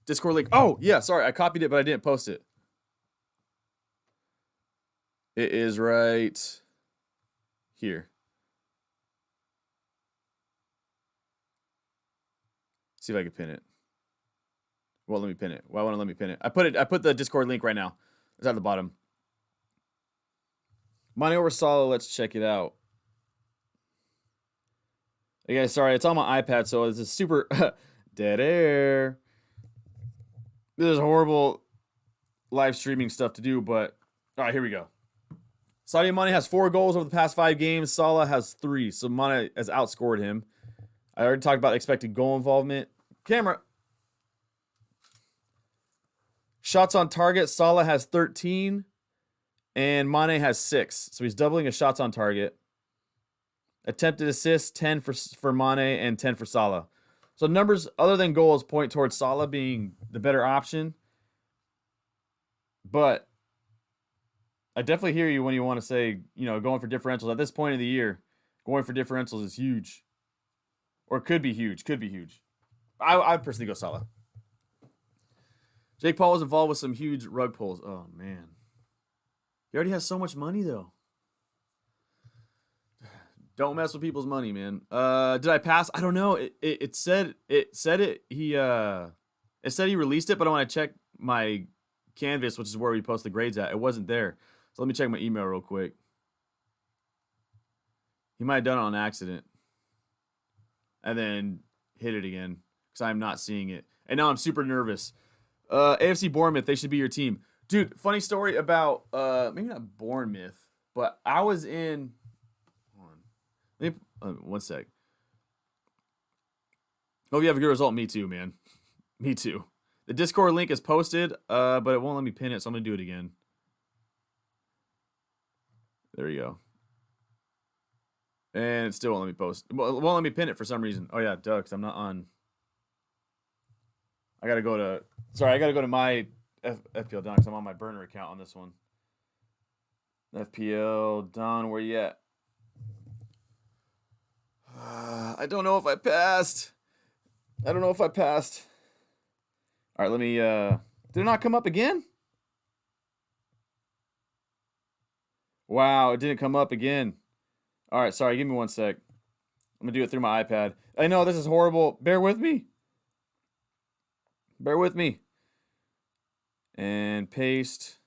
Discord link. Oh, yeah, sorry. I copied it, but I didn't post it. It is right here. See if I can pin it. Well, let me pin it. Why won't it let me pin it? I put the Discord link right now. It's at the bottom. Mane over Salah, let's check it out. Okay, sorry, it's on my iPad, so this is super dead air. This is horrible live streaming stuff to do, but all right, here we go. Sadio Mane has 4 goals over the past 5 games. Salah has 3, so Mane has outscored him. I already talked about expected goal involvement. Camera. Shots on target, Salah has 13, and Mane has 6. So he's doubling his shots on target. Attempted assists, 10 for Mane and 10 for Salah. So numbers other than goals point towards Salah being the better option. But I definitely hear you when you want to say, going for differentials. At this point of the year, going for differentials is huge. Or could be huge. I'd personally go Salah. Jake Paul was involved with some huge rug pulls. Oh, man. He already has so much money, though. Don't mess with people's money, man. Did I pass? I don't know. It said he released it, but when I checked my Canvas, which is where we post the grades at, it wasn't there. So let me check my email real quick. He might have done it on accident and then hit it again because I'm not seeing it. And now I'm super nervous. AFC Bournemouth, they should be your team. Dude, funny story about, maybe not Bournemouth, but I was in, one sec. Hope you have a good result. Me too, man. Me too. The Discord link is posted, but it won't let me pin it, so I'm going to do it again. There you go. And it still won't let me post. Well, it won't let me pin it for some reason. Oh, yeah, duh, because I'm not on. I got to go to my FPL Don because I'm on my burner account on this one. FPL Don, where you at? I don't know if I passed. All right, let me, did it not come up again? Wow, it didn't come up again. All right, sorry, give me 1 sec. I'm going to do it through my iPad. I know, this is horrible. Bear with me. And paste.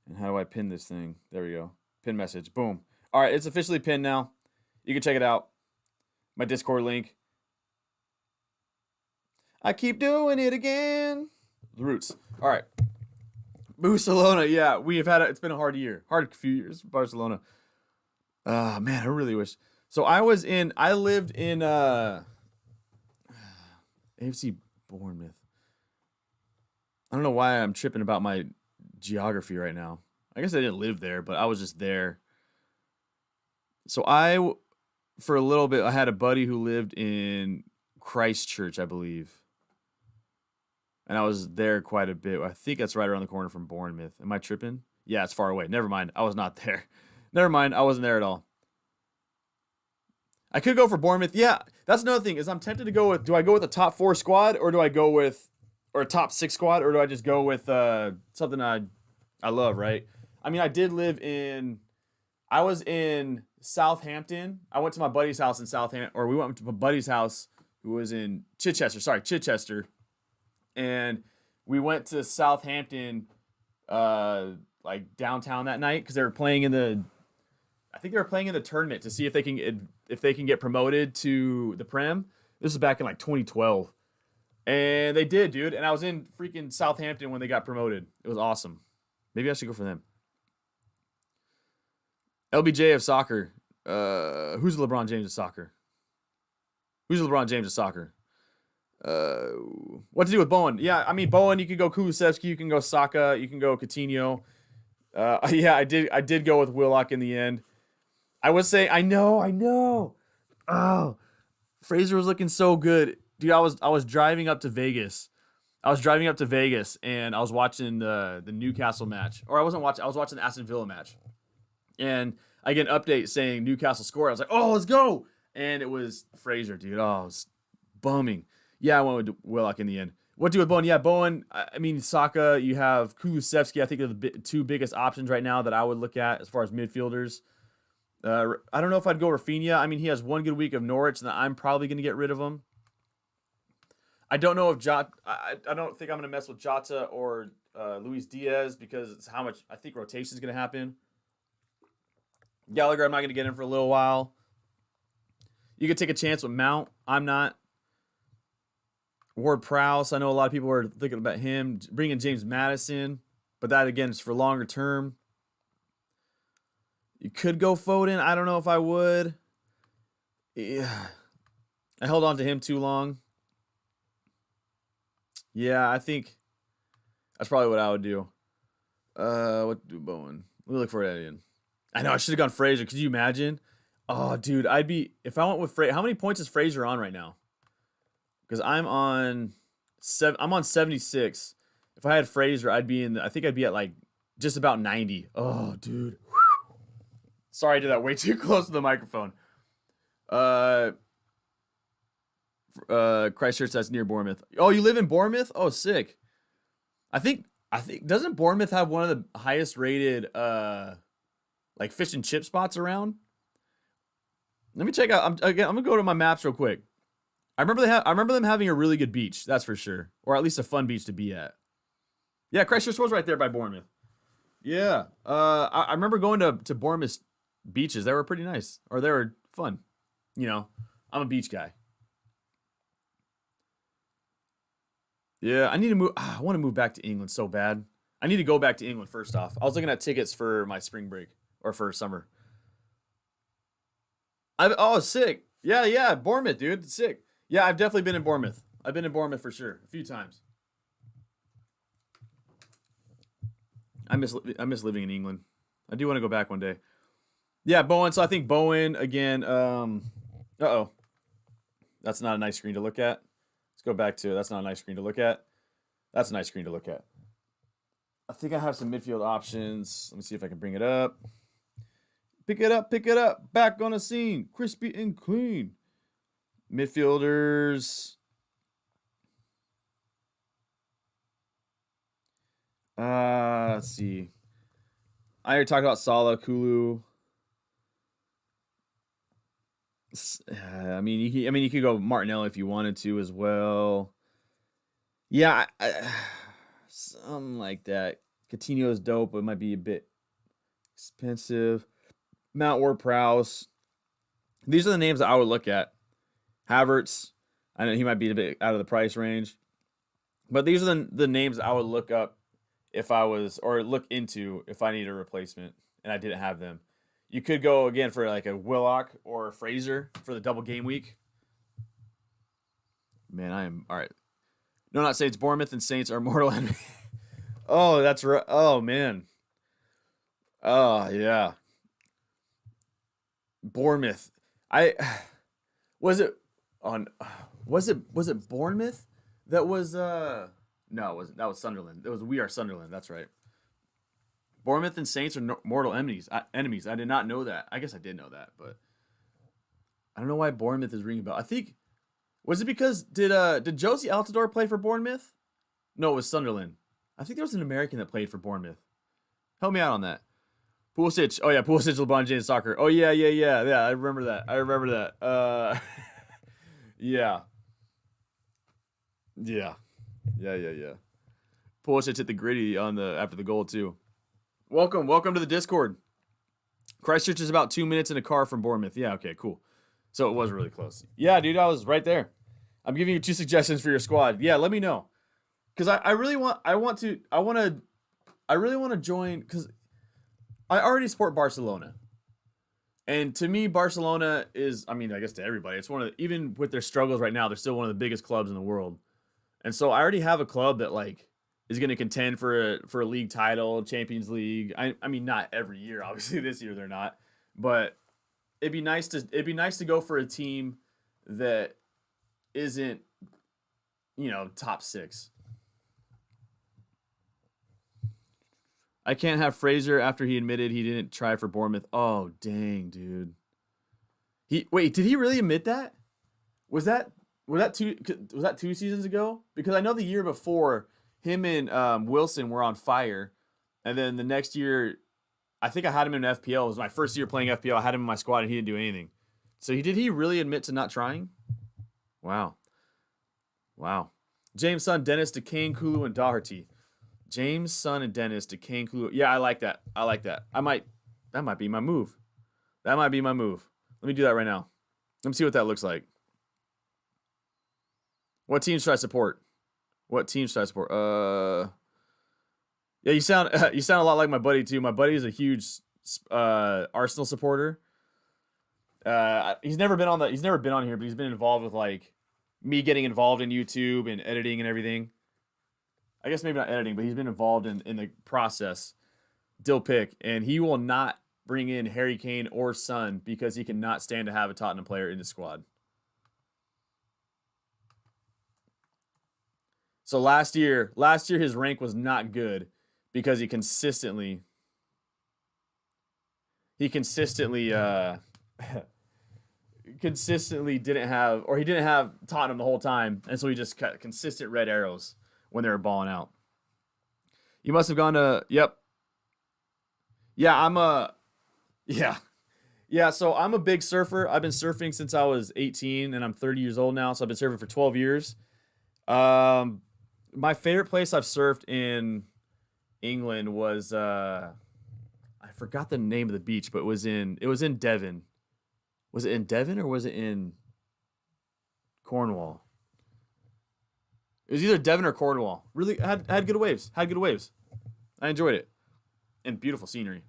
And how do I pin this thing? There we go. Pin message. Boom. All right, it's officially pinned now. You can check it out. My Discord link. I keep doing it again. The Roots. All right. Barcelona. Yeah, we have had it's been a hard year. Hard few years. Barcelona. Man, I really wish. So I lived in AFC Bournemouth. I don't know why I'm tripping about my geography right now. I guess I didn't live there, but I was just there. So for a little bit, I had a buddy who lived in Christchurch, I believe. And I was there quite a bit. I think that's right around the corner from Bournemouth. Am I tripping? Yeah, it's far away. Never mind. I was not there. Never mind. I wasn't there at all. I could go for Bournemouth. Yeah, that's another thing is I'm tempted to go with, do I go with a top 4 squad or do I go with, or a top 6 squad, or do I just go with something I love, right? I mean, I was in Southampton. I went to my buddy's house in Southampton, or we went to my buddy's house who was in Chichester. And we went to Southampton, like downtown that night because they were playing in the tournament to see if they can get promoted to the Prem. This was back in like 2012, and they did, dude. And I was in freaking Southampton when they got promoted. It was awesome. Maybe I should go for them. LBJ of soccer. Who's LeBron James of soccer? What to do with Bowen? Yeah, I mean Bowen. You can go Kulusevski. You can go Saka. You can go Coutinho. Yeah, I did go with Willock in the end. I would say I know. Oh, Fraser was looking so good, dude. I was driving up to Vegas. And I was watching the Newcastle match, or I wasn't watching. I was watching the Aston Villa match, and I get an update saying Newcastle scored. I was like, oh, let's go, and it was Fraser, dude. Oh, it was bumming. Yeah, I went with Willock in the end. What to do with Bowen? Yeah, Bowen. I mean, Saka. You have Kulusevski. I think they're the two biggest options right now that I would look at as far as midfielders. I don't know if I'd go Rafinha. I mean, he has one good week of Norwich, and I'm probably going to get rid of him. I don't know if I don't think I'm going to mess with Jota or Luis Diaz because it's how much I think rotation is going to happen. Gallagher, I'm not going to get him for a little while. You could take a chance with Mount. I'm not. Ward-Prowse, I know a lot of people are thinking about him. Bringing James Maddison, but that, again, is for longer term. You could go Foden. I don't know if I would. Yeah. I held on to him too long. Yeah, I think that's probably what I would do. What to do, Bowen? Let me look for it again. I know, I should have gone Fraser. Could you imagine? Oh, dude, if I went with Fraser. How many points is Fraser on right now? Because I'm on 76. If I had Fraser, I think I'd be at like just about 90. Oh, dude. Sorry, I did that way too close to the microphone. Christchurch, that's near Bournemouth. Oh, you live in Bournemouth? Oh, sick. I think doesn't Bournemouth have one of the highest rated like fish and chip spots around? Let me check out. I'm gonna go to my maps real quick. I remember them having a really good beach, that's for sure, or at least a fun beach to be at. Yeah, Christchurch was right there by Bournemouth. Yeah, I remember going to Bournemouth beaches. They were pretty nice, or they were fun. You know, I'm a beach guy. Yeah, I need to move. I want to move back to England so bad. I need to go back to England first off. I was looking at tickets for my spring break or for summer. Sick. Yeah, Bournemouth, dude, sick. Yeah, I've definitely been in Bournemouth. I've been in Bournemouth for sure, a few times. I miss living in England. I do want to go back one day. Yeah, Bowen. So I think Bowen again. That's not a nice screen to look at. Let's go back to that's not a nice screen to look at. That's a nice screen to look at. I think I have some midfield options. Let me see if I can bring it up. Pick it up. Back on the scene. Crispy and clean. Midfielders. Let's see. I already talked about Salah, Kulu. I mean, you could go Martinelli if you wanted to as well. Yeah, something like that. Coutinho is dope, but it might be a bit expensive. Mount Ward-Prowse. These are the names that I would look at. Havertz. I know he might be a bit out of the price range, but these are the names that I would look up if I was, or look into if I need a replacement and I didn't have them. You could go again for like a Willock or a Fraser for the double game week. Man, I am all right. No, not Saints. Bournemouth and Saints are mortal enemy. Oh, that's right. Oh man. Oh yeah. Bournemouth. I was it on. Was it Bournemouth that was no, it wasn't. That was Sunderland. It was We Are Sunderland. That's right. Bournemouth and Saints are mortal enemies. Enemies. I did not know that. I guess I did know that, but I don't know why Bournemouth is ringing a bell. I think was it because did Josie Altidore play for Bournemouth? No, it was Sunderland. I think there was an American that played for Bournemouth. Help me out on that. Pulisic. Oh yeah, Pulisic, LeBron James soccer. Oh yeah. I remember that. Yeah. Yeah. Pulisic hit the gritty after the goal too. Welcome to the Discord. Christchurch is about 2 minutes in a car from Bournemouth. Yeah, okay, cool. So it was really close. Yeah, dude, I was right there. I'm giving you 2 suggestions for your squad. Yeah, let me know. Because I really want to join, because I already support Barcelona. And to me, Barcelona is, I mean, I guess to everybody, it's even with their struggles right now, they're still one of the biggest clubs in the world. And so I already have a club that like is going to contend for a league title, Champions League. I mean, not every year, obviously this year they're not, but it'd be nice to go for a team that isn't, top 6. I can't have Fraser after he admitted he didn't try for Bournemouth. Oh, dang, dude. Did he really admit that? Was that 2 seasons ago? Because I know the year before him and Wilson were on fire, and then the next year, I think I had him in FPL. It was my first year playing FPL. I had him in my squad, and he didn't do anything. So did he really admit to not trying? Wow. James, Son, Dennis, DeCane, Kulu, and Doherty. James, Son, and Dennis, DeCane, Kulu. Yeah, I like that. That might be my move. Let me do that right now. Let me see what that looks like. What teams should I support? Yeah, you sound a lot like my buddy too. My buddy is a huge Arsenal supporter. He's never been on here, but he's been involved with like me getting involved in YouTube and editing and everything. I guess maybe not editing, but he's been involved in the process. Dill pick, and he will not bring in Harry Kane or Son because he cannot stand to have a Tottenham player in his squad. So last year his rank was not good because he consistently didn't have Tottenham the whole time, and so he just cut consistent red arrows when they were balling out. You must have gone to so I'm a big surfer. I've been surfing since I was 18, and I'm 30 years old now, so I've been surfing for 12 years. My favorite place I've surfed in England was I forgot the name of the beach, but it was in Devon. Was it in Devon or was it in Cornwall? It was either Devon or Cornwall. Really had good waves. I enjoyed it. And beautiful scenery.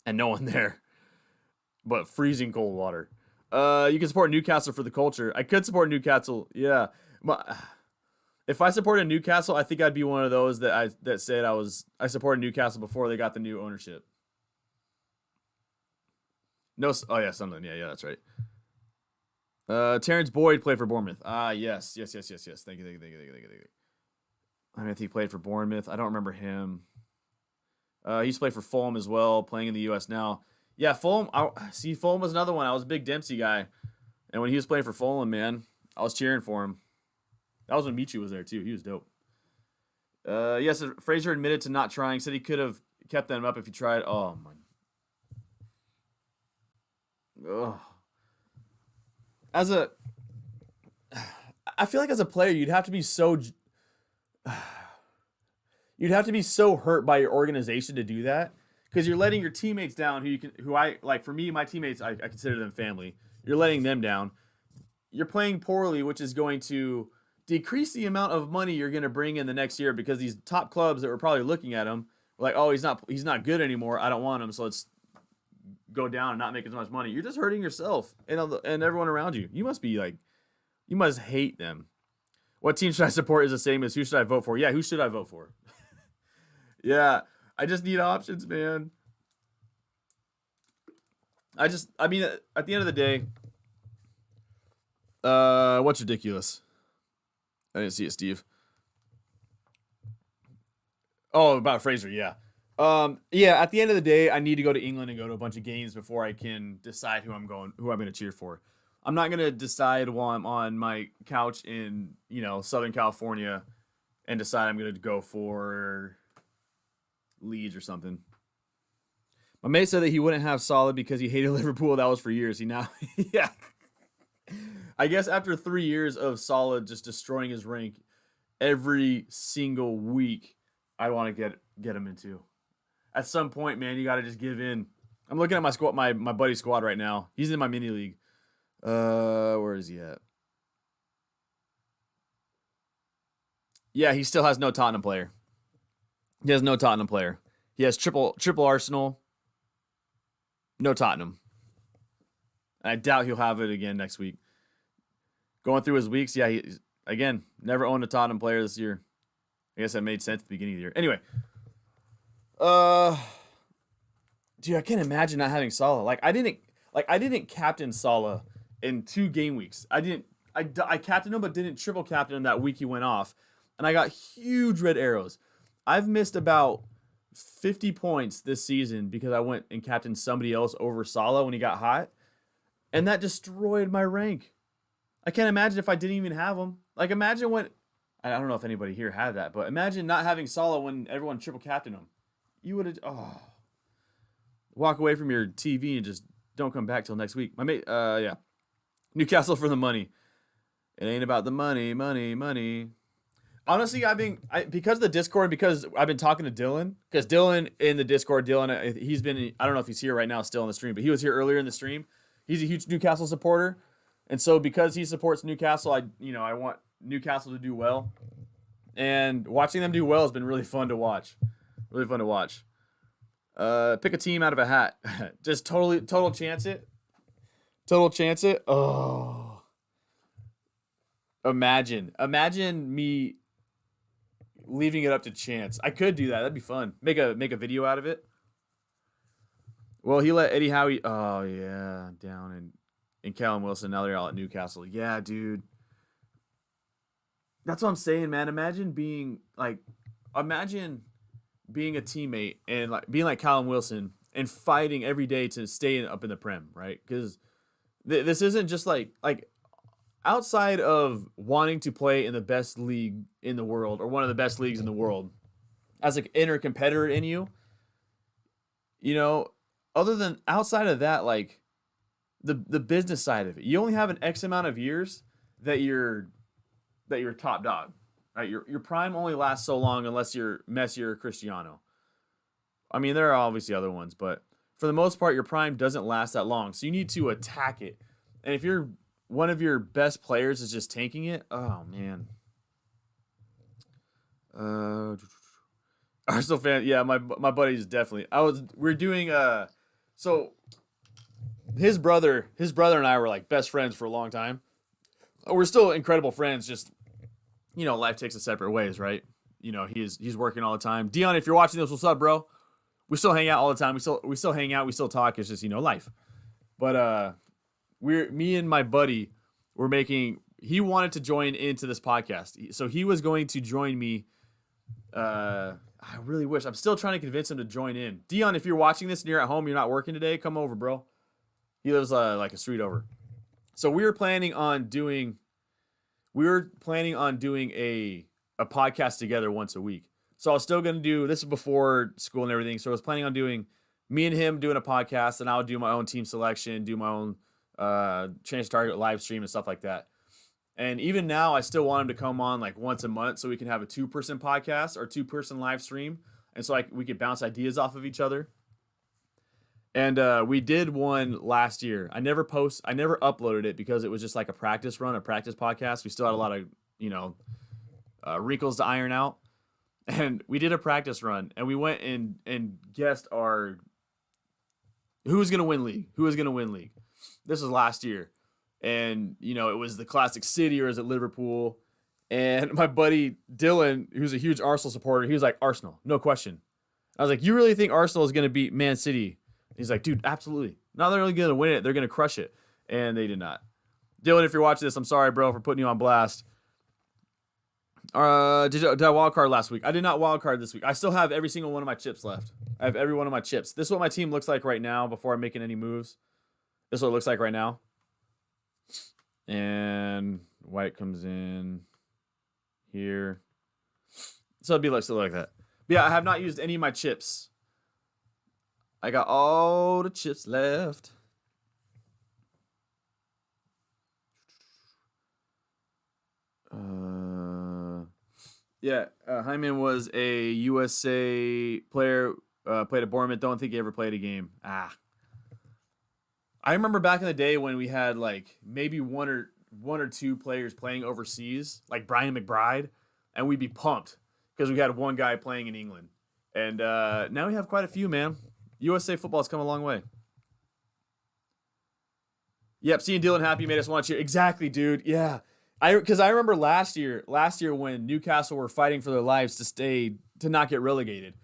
And no one there. But freezing cold water. You can support Newcastle for the culture. I could support Newcastle. Yeah. If I supported Newcastle, I think I'd be one of those that said I supported Newcastle before they got the new ownership. No, oh yeah, Sunderland. Yeah, that's right. Terrence Boyd played for Bournemouth. Yes. Thank you. I mean, I think he played for Bournemouth. I don't remember him. He used to play for Fulham as well, playing in the U.S. now. Yeah, Fulham. Fulham was another one. I was a big Dempsey guy, and when he was playing for Fulham, man, I was cheering for him. That was when Michu was there too. He was dope. Yes, Fraser admitted to not trying. Said he could have kept them up if he tried. Oh my. Ugh. I feel like as a player, you'd have to be so hurt by your organization to do that, because you're letting your teammates down. For me, my teammates, I consider them family. You're letting them down. You're playing poorly, which is going to decrease the amount of money you're going to bring in the next year, because these top clubs that were probably looking at him were like, oh, he's not good anymore. I don't want him. So let's go down and not make as much money. You're just hurting yourself and everyone around you. You must hate them. What team should I support is the same as who should I vote for? Yeah, who should I vote for? Yeah, I just need options, man. I mean, at the end of the day, what's ridiculous? I didn't see it, Steve. Oh, about Fraser, yeah. Yeah, at the end of the day, I need to go to England and go to a bunch of games before I can decide who I'm going to cheer for. I'm not going to decide while I'm on my couch in, Southern California and decide I'm going to go for Leeds or something. My mate said that he wouldn't have Salah because he hated Liverpool. That was for years. Yeah. I guess after 3 years of Salah just destroying his rank every single week, I want to get him into. At some point, man, you got to just give in. I'm looking at my squad, my buddy's squad right now. He's in my mini league. Where is he at? Yeah, he still has no Tottenham player. He has no Tottenham player. He has triple Arsenal. No Tottenham. And I doubt he'll have it again next week. Going through his weeks, yeah, he again never owned a Tottenham player this year. I guess that made sense at the beginning of the year. Anyway, dude, I can't imagine not having Salah. I didn't captain Salah in 2 game weeks. I captained him, but didn't triple captain him that week he went off, and I got huge red arrows. I've missed about 50 points this season because I went and captained somebody else over Salah when he got hot, and that destroyed my rank. I can't imagine if I didn't even have him. Imagine what. I don't know if anybody here had that, but imagine not having Salah when everyone triple captained him. You would have. Walk away from your TV and just don't come back till next week. My mate, yeah. Newcastle for the money. It ain't about the money. Honestly, because of the Discord, because I've been talking to Dylan, because Dylan in the Discord, he's been, I don't know if he's here right now still in the stream, but he was here earlier in the stream. He's a huge Newcastle supporter. And so because he supports Newcastle, I want Newcastle to do well. And watching them do well has been really fun to watch. Really fun to watch. Pick a team out of a hat. Just total chance it. Total chance it. Oh. Imagine me leaving it up to chance. I could do that. That'd be fun. Make a video out of it. Well, he let Eddie Howe. Oh yeah, down and Callum Wilson. Now they're all at Newcastle. Yeah, dude. That's what I'm saying, man. Imagine being a teammate and being like Callum Wilson and fighting every day to stay up in the Prem, right? Because this isn't just like outside of wanting to play in the best league in the world or one of the best leagues in the world as an inner competitor in you, other than outside of that, the business side of it, you only have an X amount of years that you're top dog, right? Your prime only lasts so long unless you're Messi or Cristiano. I mean, there are obviously other ones, but for the most part, your prime doesn't last that long. So you need to attack it. And if you're one of your best players is just tanking it, oh man. Arsenal fan, yeah, my buddy's definitely. We're doing so his brother and I were best friends for a long time. We're still incredible friends, just life takes us separate ways, right? He's working all the time. Dion, if you're watching this, what's up, bro? We still hang out all the time. We still hang out, we still talk. It's just, life. But me and my buddy were he wanted to join into this podcast. So he was going to join me. I really wish. I'm still trying to convince him to join in. Dion, if you're watching this and you're at home, you're not working today, come over, bro. He lives a street over. So we were planning on doing a podcast together once a week. So I was still going to do, this is before school and everything. So I was planning on doing me and him doing a podcast, and I would do my own team selection, do my own change target live stream and stuff like that. And even now, I still want him to come on once a month so we can have a 2-person podcast or 2-person live stream. And so we could bounce ideas off of each other. And we did one last year. I never uploaded it because it was just like a practice run, a practice podcast. We still had a lot of, wrinkles to iron out. And we did a practice run, and we went and guessed Who was going to win league? Who was going to win league? This was last year. And, you know, it was the classic City or is it Liverpool? And my buddy Dylan, who's a huge Arsenal supporter, he was like, Arsenal, no question. I was like, you really think Arsenal is going to beat Man City? He's like, dude, absolutely. Not they're only going to win it, they're going to crush it. And they did not. Dylan, if you're watching this, I'm sorry, bro, for putting you on blast. Did I wild card last week? I did not wild card this week. I still have every single one of my chips left. I have every one of my chips. This is what my team looks like right now before I'm making any moves. This is what it looks like right now. And White comes in here. So it'd be still like that. But yeah, I have not used any of my chips. I got all the chips left. Hyman was a USA player, played at Bournemouth. Don't think he ever played a game. I remember back in the day when we had like maybe one or two players playing overseas, like Brian McBride, and we'd be pumped because we had one guy playing in England. And now we have quite a few, man. USA football has come a long way. Yep, seeing Dylan happy made us want to cheer. Exactly, dude. Yeah. Because I remember last year when Newcastle were fighting for their lives to not get relegated.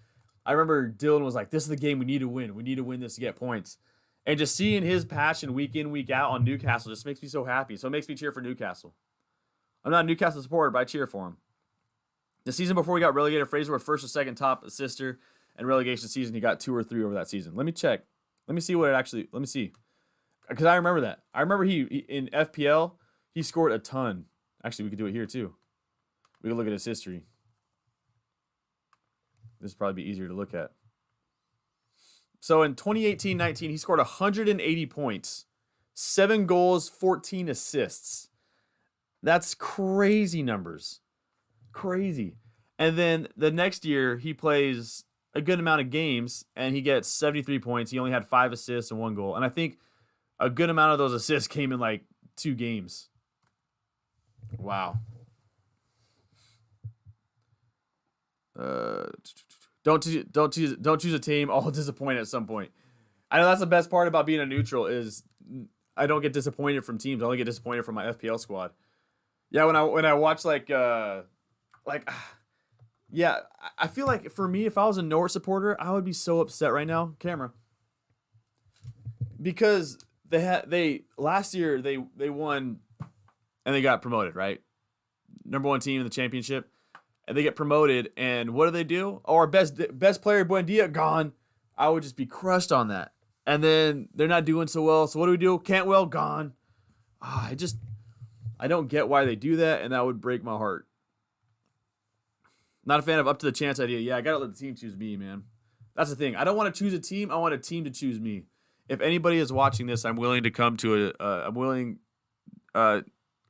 I remember Dylan was like, this is the game we need to win. We need to win this to get points. And just seeing his passion week in, week out on Newcastle just makes me so happy. So it makes me cheer for Newcastle. I'm not a Newcastle supporter, but I cheer for him. The season before we got relegated, Fraser was first or second top assister, and relegation season, he got 2 or 3 over that season. Let me check. Let me see what it actually, let me see. Because I remember that. I remember he in FPL, he scored a ton. Actually, we could do it here too. We could look at his history. This would probably be easier to look at. So in 2018-19, he scored 180 points, 7 goals, 14 assists. That's crazy numbers. Crazy. And then the next year, he plays a good amount of games, and he gets 73 points. He only had 5 assists and 1 goal. And I think a good amount of those assists came in like 2 games. Wow. Don't choose a team. All disappoint at some point. I know that's the best part about being a neutral is I don't get disappointed from teams. I only get disappointed from my FPL squad. Yeah, when I watch I feel like for me, if I was a Norwich supporter, I would be so upset right now. Camera. Because they last year they won and they got promoted, right? Number 1 team in the championship. And they get promoted, and what do? Oh, our best player, Buendia, gone. I would just be crushed on that. And then they're not doing so well, so what do? Cantwell, gone. I don't get why they do that, and that would break my heart. Not a fan of up to the chance idea. Yeah, I gotta let the team choose me, man. That's the thing. I don't want to choose a team. I want a team to choose me. If anybody is watching this, I'm willing to come to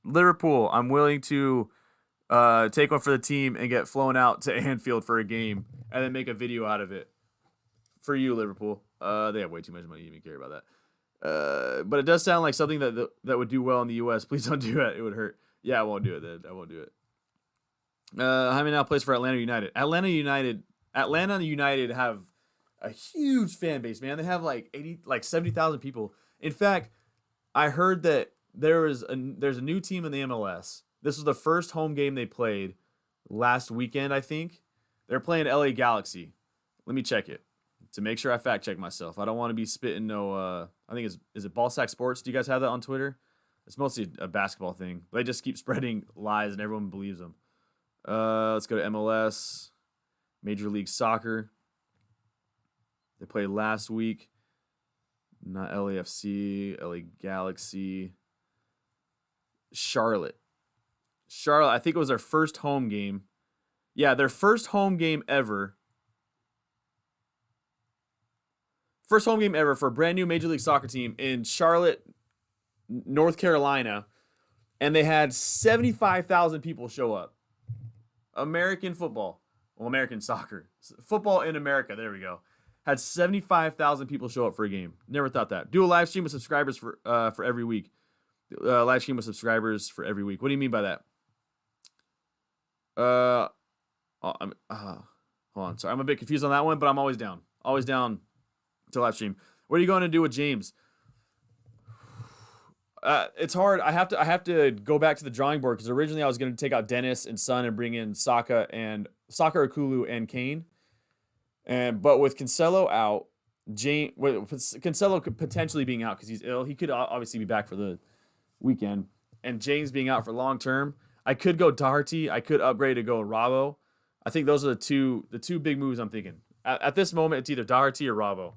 Liverpool. I'm willing to take one for the team and get flown out to Anfield for a game and then make a video out of it. For you, Liverpool. They have way too much money to even care about that. But it does sound like something that would do well in the U.S. Please don't do it. It would hurt. Yeah, I won't do it then. I won't do it. Jaime now plays for Atlanta United. Atlanta United have a huge fan base, man. They have like 70,000 people. In fact, I heard that there's a new team in the MLS. This was the first home game they played last weekend, I think. They're playing LA Galaxy. Let me check it to make sure I fact check myself. I don't want to be spitting I think is it Ballsack Sports? Do you guys have that on Twitter? It's mostly a basketball thing. They just keep spreading lies and everyone believes them. Let's go to MLS, Major League Soccer. They played last week. Not LAFC, LA Galaxy. Charlotte, I think it was their first home game. Yeah, their first home game ever. First home game ever for a brand new Major League Soccer team in Charlotte, North Carolina. And they had 75,000 people show up. American football. Well, American soccer. Football in America. There we go. Had 75,000 people show up for a game. Never thought that. Do a live stream with subscribers for every week. Live stream with subscribers for every week. What do you mean by that? Hold on. Sorry, I'm a bit confused on that one, but I'm always down. Always down to live stream. What are you going to do with James? It's hard. I have to go back to the drawing board because originally I was going to take out Dennis and Son and bring in Saka, Akulu, and Kane. But with Cancelo out, Cancelo could potentially being out because he's ill. He could obviously be back for the weekend. And James being out for long term, I could go Doherty. I could upgrade to go Robbo. I think those are the two big moves I'm thinking. At this moment, it's either Doherty or Robbo.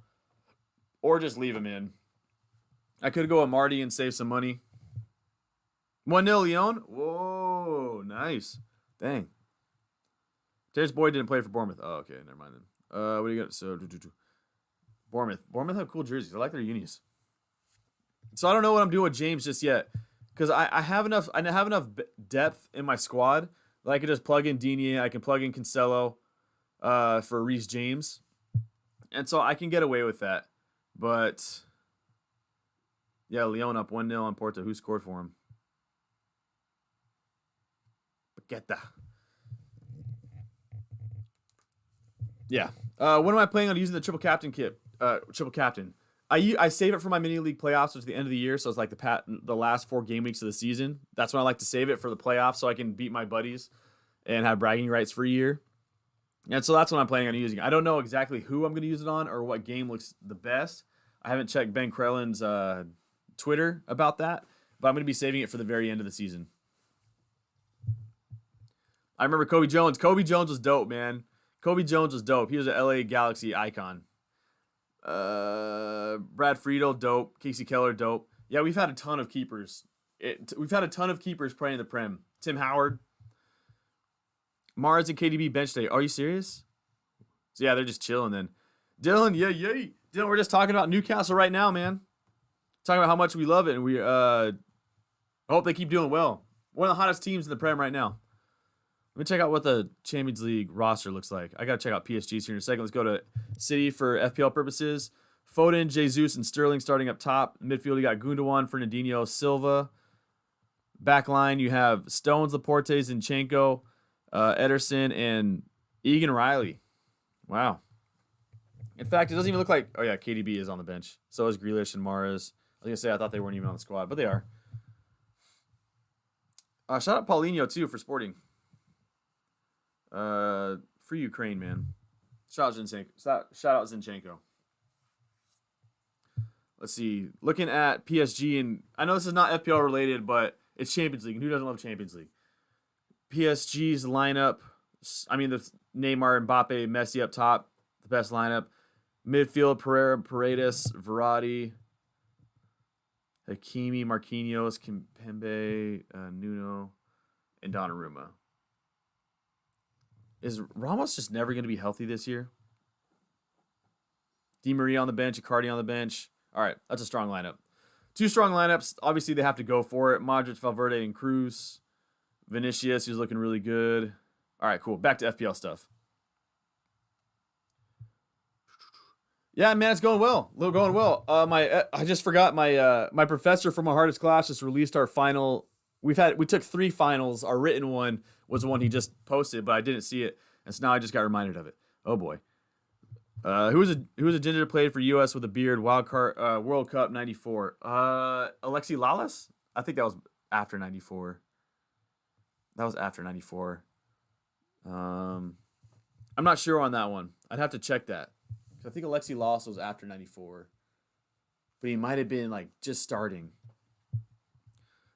Or just leave him in. I could go with Marty and save some money. 1-0 Leon. Whoa, nice. Dang. Terrence Boyd didn't play for Bournemouth. Oh, okay, never mind then. What do you got? So, Bournemouth. Bournemouth have cool jerseys. I like their unis. So I don't know what I'm doing with James just yet, because I have enough depth in my squad that I could just plug in Digne. I can plug in Cancelo for Reece James, and so I can get away with that. But yeah, Leon up 1-0 on Porto. Who scored for him? Paqueta. Yeah. When am I planning on using the triple captain kit? Triple captain. I save it for my mini league playoffs, which is the end of the year, so it's like the last 4 game weeks of the season. That's when I like to save it for the playoffs, so I can beat my buddies and have bragging rights for a year. And so that's what I'm planning on using. I don't know exactly who I'm going to use it on or what game looks the best. I haven't checked Ben Krellin's Twitter about that, but I'm going to be saving it for the very end of the season. I remember Kobe Jones. Kobe Jones was dope, man. Kobe Jones was dope. He was an LA Galaxy icon. Brad Friedel, dope. Casey Keller, dope. Yeah, we've had a ton of keepers. We've had a ton of keepers playing the Prem. Tim Howard. Mars and KDB bench day. Are you serious? So yeah, they're just chilling then. Dylan, yeah. Dylan, we're just talking about Newcastle right now, man. Talking about how much we love it, and we hope they keep doing well. One of the hottest teams in the Prem right now. Let me check out what the Champions League roster looks like. I got to check out PSG's here in a second. Let's go to City for FPL purposes. Foden, Jesus, and Sterling starting up top. Midfield, you got Gundogan, Fernandinho, Silva. Back line, you have Stones, Laporte, Zinchenko, Ederson, and Egan Riley. Wow. In fact, it doesn't even look like... Oh, yeah, KDB is on the bench. So is Grealish and Mahrez. I was going to say, I thought they weren't even on the squad, but they are. Shout out Paulinho, too, for Sporting. For Ukraine, man. Shout out Zinchenko. Let's see. Looking at PSG, and I know this is not FPL related, but it's Champions League, and who doesn't love Champions League? PSG's lineup, I mean, the Neymar, Mbappe, Messi up top, the best lineup. Midfield, Pereira, Paredes, Verratti, Hakimi, Marquinhos, Kimpembe, Nuno, and Donnarumma. Is Ramos just never going to be healthy this year? Di Maria on the bench, Icardi on the bench. All right, that's a strong lineup. 2 strong lineups. Obviously, they have to go for it. Modric, Valverde, and Cruz. Vinicius, who's looking really good. All right, cool. Back to FPL stuff. Yeah, man, it's going well. Going well. I just forgot my professor from my hardest class just released our final. We took 3 finals. Our written one was the one he just posted, but I didn't see it, and so now I just got reminded of it. Oh boy. Who was a ginger that played for US with a beard? Wildcard World Cup '94. Alexi Lalas? I think that was after '94. That was after '94. I'm not sure on that one. I'd have to check that. I think Alexi Lalas was after '94, but he might have been like just starting.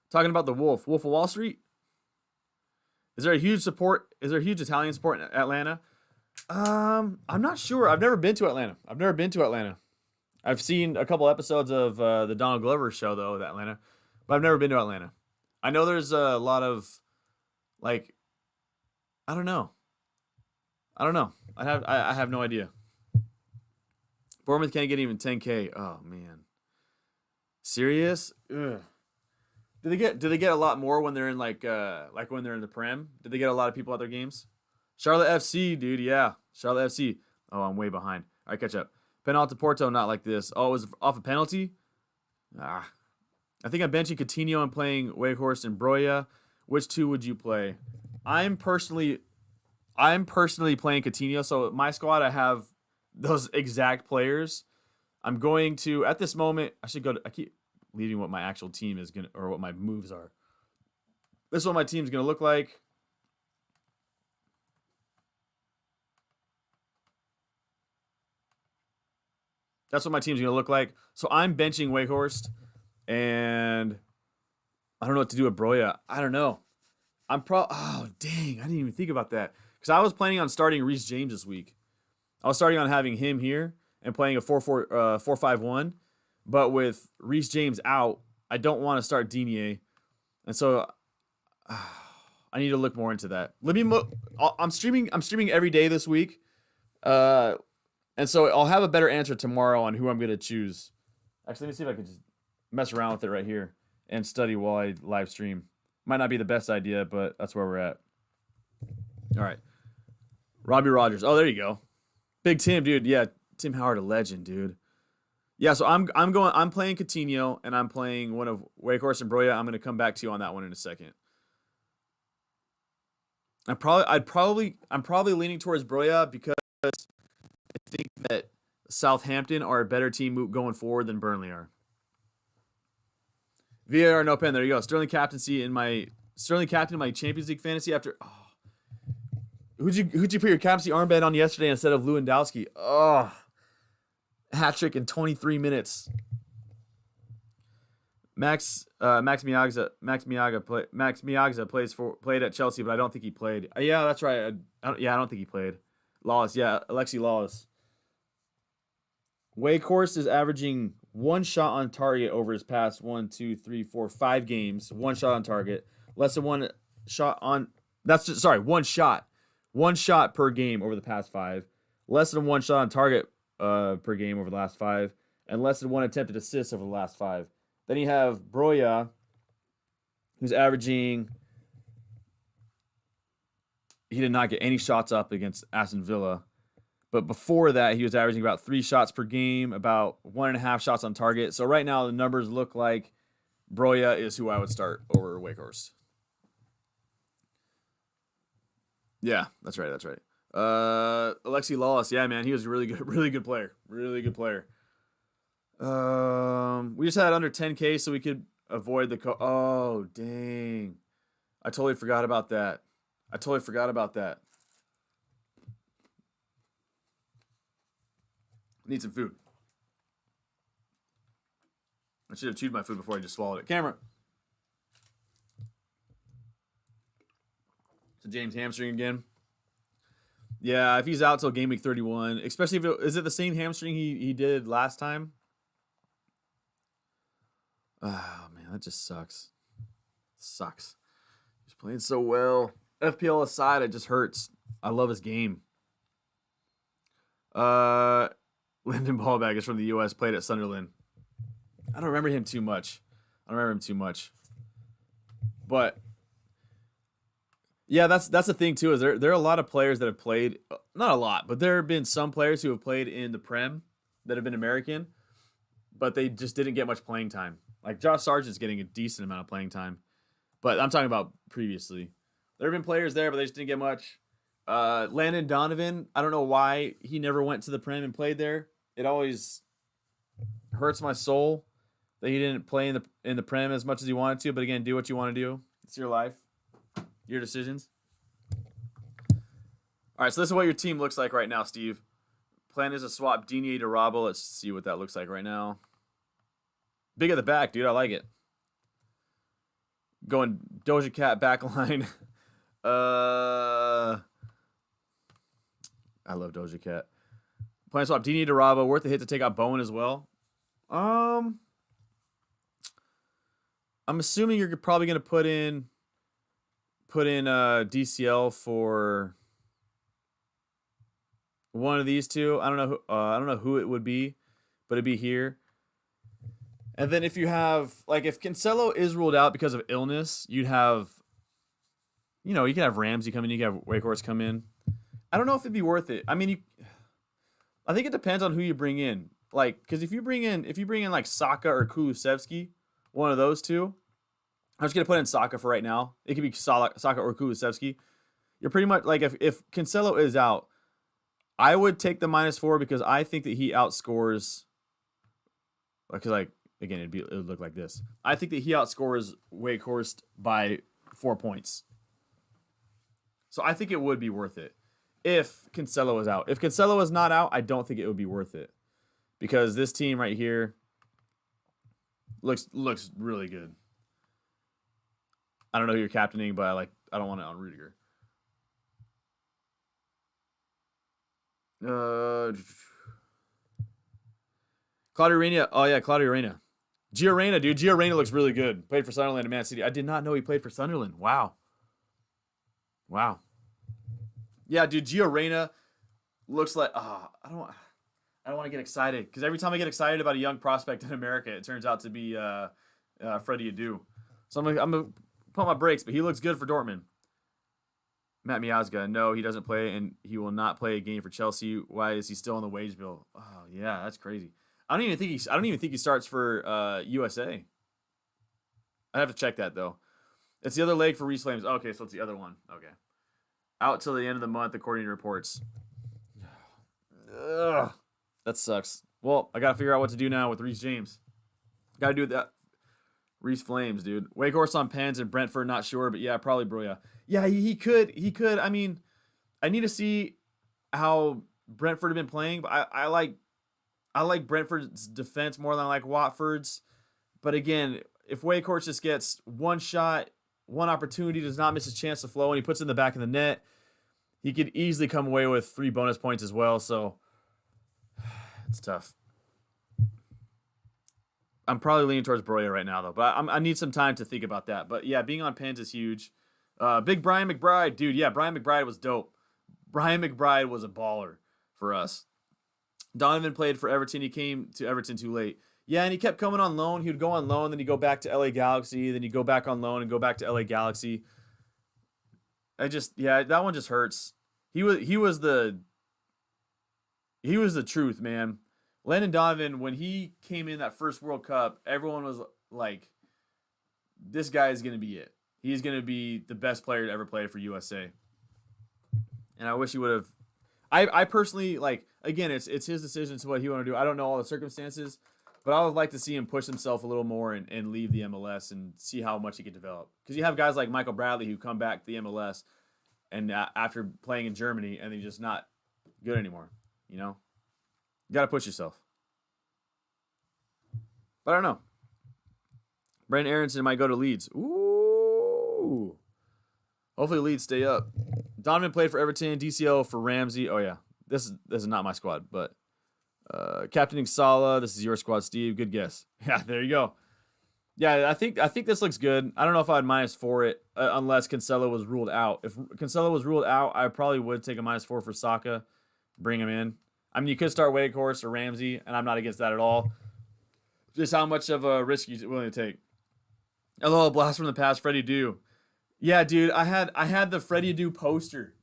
Talking about the Wolf of Wall Street. Is there a huge Italian support in Atlanta? I'm not sure. I've never been to Atlanta. I've seen a couple episodes of the Donald Glover show though, of Atlanta, but I've never been to Atlanta. I know there's a lot of like, I don't know. I have no idea. Bournemouth can't get even 10K. Oh man. Serious? Ugh. Do they get a lot more when they're in like when they're in the Prem? Did they get a lot of people at their games? Charlotte FC, dude, yeah. Charlotte FC. Oh, I'm way behind. All right, catch up. Penalty Porto, not like this. Oh, it was off a penalty? I think I'm benching Coutinho and playing Weghorst and Broya. Which 2 would you play? I'm personally playing Coutinho, so my squad I have those exact players. I'm going to, at this moment, I keep leaving what my actual team is going to, or what my moves are. This is what my team's going to look like. That's what my team's going to look like. So I'm benching Wakehorst, and I don't know what to do with Broya. I don't know. Oh, dang. I didn't even think about that. Because I was planning on starting Reece James this week. I was starting on having him here and playing a 4-5-1. But with Reece James out, I don't want to start Digne. And so I need to look more into that. I'm streaming every day this week. And so I'll have a better answer tomorrow on who I'm going to choose. Actually, let me see if I can just mess around with it right here and study while I live stream. Might not be the best idea, but that's where we're at. All right. Robbie Rogers. Oh, there you go. Big Tim, dude. Yeah, Tim Howard, a legend, dude. Yeah, so I'm playing Coutinho, and I'm playing one of Wakehorst and Broya. I'm going to come back to you on that one in a second. I'm probably leaning towards Broya because I think that Southampton are a better team going forward than Burnley are. VAR no pen. There you go. Sterling captain in my Champions League fantasy after. Oh. Who'd you put your captaincy armband on yesterday instead of Lewandowski? Oh, hat trick in 23 minutes. Max Miagza played at Chelsea, but I don't think he played. Yeah, that's right. I don't think he played. Lawless, yeah, Alexi Lawless. Wakehorst is averaging 1 shot on target over his past 5 games. 1 shot on target. Less than 1 shot on. 1 shot. 1 shot per game over the past 5. Less than 1 shot on target per game over the last 5. And less than 1 attempted assist over the last 5. Then you have Broya, who's averaging. He did not get any shots up against Aston Villa. But before that, he was averaging about 3 shots per game, about 1.5 shots on target. So right now, the numbers look like Broya is who I would start over Wakehorst. Yeah, that's right. Alexi Lawless, yeah, man, he was a really good player. We just had under 10K so we could avoid the oh, dang. I totally forgot about that. Need some food. I should have chewed my food before I just swallowed it. Camera. So James hamstring again. Yeah, if he's out till game week 31, especially if is it the same hamstring he did last time? Oh man, that just sucks. He's playing so well. FPL aside, it just hurts. I love his game. Lyndon Ballbag is from the U.S., played at Sunderland. I don't remember him too much. But, yeah, that's the thing, too, is there are a lot of players that have played, not a lot, but there have been some players who have played in the Prem that have been American, but they just didn't get much playing time. Like, Josh Sargent's getting a decent amount of playing time. But I'm talking about previously. There have been players there, but they just didn't get much. Landon Donovan, I don't know why he never went to the Prem and played there. It always hurts my soul that he didn't play in the Prem as much as he wanted to. But again, do what you want to do. It's your life, your decisions. All right, so this is what your team looks like right now, Steve. Plan is to swap Digne to Robbo. Let's see what that looks like right now. Big at the back, dude. I like it. Going Doja Cat backline. I love Doja Cat. Plan swap Digne to Robbo. Worth the hit to take out Bowen as well. I'm assuming you're probably going to put in DCL for one of these two. I don't know who it would be, but it'd be here. And then if you have, like, if Cancelo is ruled out because of illness, you'd have, you can have Ramsey come in, you can have Wakehorst come in. I don't know if it'd be worth it. I mean, I think it depends on who you bring in. Like, because if you bring in like Saka or Kulusevski, one of those two, I'm just gonna put in Saka for right now. It could be Saka or Kulusevski. You're pretty much like if Cancelo is out, I would take the -4 because I think that he outscores Because like again, it would look like this. I think that he outscores Wakehorst by 4 points. So I think it would be worth it if Cancelo was out. If Cancelo was not out, I don't think it would be worth it because this team right here looks really good. I don't know who you're captaining, but I don't want it on Rudiger. Claudio Reyna. Oh yeah, Claudio Reyna. Gio Reyna, dude. Gio Reyna looks really good. Played for Sunderland and Man City. I did not know he played for Sunderland. Wow. Yeah, dude. Gio Reyna looks like. I don't want to get excited because every time I get excited about a young prospect in America, it turns out to be Freddie Adu. So I'm gonna pump my brakes, but he looks good for Dortmund. Matt Miazga, no, he doesn't play, and he will not play a game for Chelsea. Why is he still on the wage bill? Oh yeah, that's crazy. I don't even think he starts for USA. I have to check that though. It's the other leg for Reece James. Okay, so it's the other one. Okay, out till the end of the month according to reports. Ugh, that sucks. Well, I gotta figure out what to do now with Reece James. Gotta do that. Reece Flames, dude. Wakehorse on Pens and Brentford, not sure, but yeah, probably Broya. Yeah, he could. I mean, I need to see how Brentford have been playing, but I like Brentford's defense more than I like Watford's. But again, if Wakehorse just gets one shot, one opportunity, does not miss a chance to flow, and he puts it in the back of the net, he could easily come away with 3 bonus points as well. So it's tough. I'm probably leaning towards Broya right now, though. But I need some time to think about that. But, yeah, being on Pens is huge. Big Brian McBride. Dude, yeah, Brian McBride was dope. Brian McBride was a baller for us. Donovan played for Everton. He came to Everton too late. Yeah, and he kept coming on loan. He would go on loan, then he'd go back to LA Galaxy, then he'd go back on loan and go back to LA Galaxy. That one just hurts. He was the truth, man. Landon Donovan, when he came in that first World Cup, everyone was like, this guy is going to be it. He's going to be the best player to ever play for USA. And I wish he would have. I personally, again, it's his decision to what he want to do. I don't know all the circumstances, but I would like to see him push himself a little more and leave the MLS and see how much he could develop. Because you have guys like Michael Bradley who come back to the MLS and after playing in Germany and they're just not good anymore, you know? You got to push yourself. But I don't know. Brandon Aronson might go to Leeds. Ooh. Hopefully Leeds stay up. Donovan played for Everton. DCL for Ramsey. Oh, yeah. This is not my squad, but captaining Salah. This is your squad, Steve. Good guess. Yeah, there you go. Yeah, I think this looks good. I don't know if I'd -4 it unless Cancelo was ruled out. If Cancelo was ruled out, I probably would take a -4 for Saka, bring him in. I mean, you could start Wakehorse or Ramsey, and I'm not against that at all. Just how much of a risk you're willing to take. Hello, blast from the past, Freddie Dew. Yeah, dude, I had the Freddie Dew poster.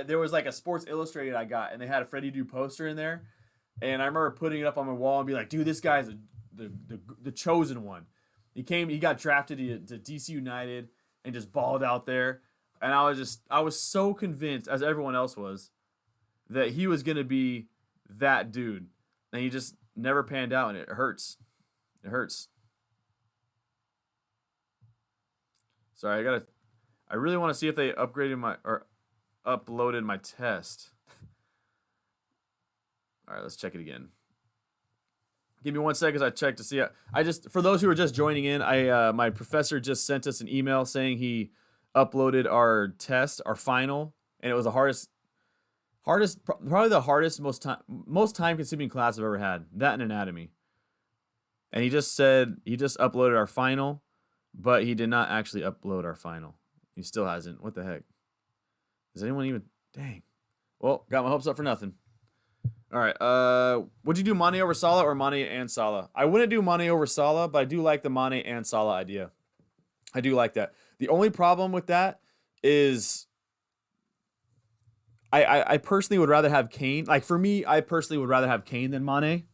There was like a Sports Illustrated I got, and they had a Freddie Dew poster in there. And I remember putting it up on my wall and be like, dude, this guy's the chosen one. He got drafted to DC United and just balled out there. And I was so convinced, as everyone else was, that he was going to be that dude. And he just never panned out, and it hurts. It hurts. Sorry, I really want to see if they uploaded my test. All right, let's check it again. Give me 1 second as I check to see. For those who are just joining in, my professor just sent us an email saying he uploaded our test, our final, and it was the probably the hardest, most time consuming class I've ever had. That and anatomy. And he just said he just uploaded our final, but he did not actually upload our final. He still hasn't. What the heck? Does anyone even? Dang. Well, got my hopes up for nothing. All right. Would you do Mane over Salah or Mane and Salah? I wouldn't do Mane over Salah, but I do like the Mane and Salah idea. I do like that. The only problem with that is I personally would rather have Kane. Like for me, I personally would rather have Kane than Mane.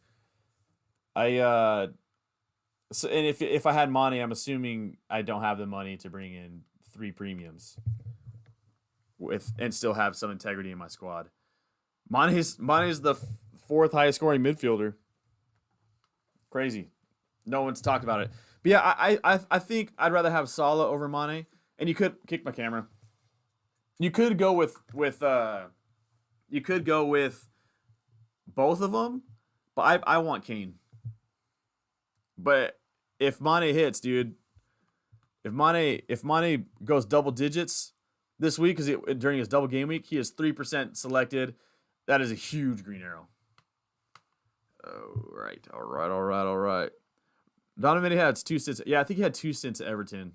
So, and if I had Mane, I'm assuming I don't have the money to bring in 3 premiums and still have some integrity in my squad. Mane's the 4th highest scoring midfielder. Crazy. No one's talked about it. But yeah, I think I'd rather have Salah over Mane. And you could kick my camera. You could go with both of them, but I want Kane. But if Mane hits, dude, if Mane goes double digits this week, because during his double game week, he is 3% selected. That is a huge green arrow. All right. Donovan had 2 stints. Yeah, I think he had 2 stints at Everton.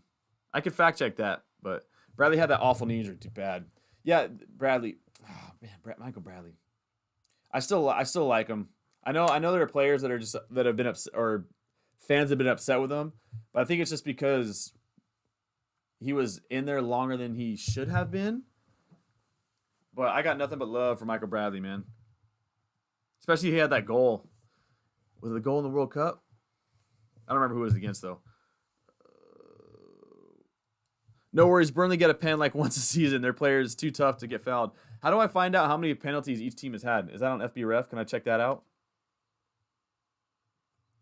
I could fact check that, but Bradley had that awful knee injury. Too bad. Yeah, Bradley. Oh man, Michael Bradley. I still like him. I know there are players that have been upset, or fans have been upset with him, but I think it's just because he was in there longer than he should have been. But I got nothing but love for Michael Bradley, man. Especially he had that goal. Was it the goal in the World Cup? I don't remember who it was against, though. No worries. Burnley get a pen like once a season. Their player is too tough to get fouled. How do I find out how many penalties each team has had? Is that on FBref? Can I check that out?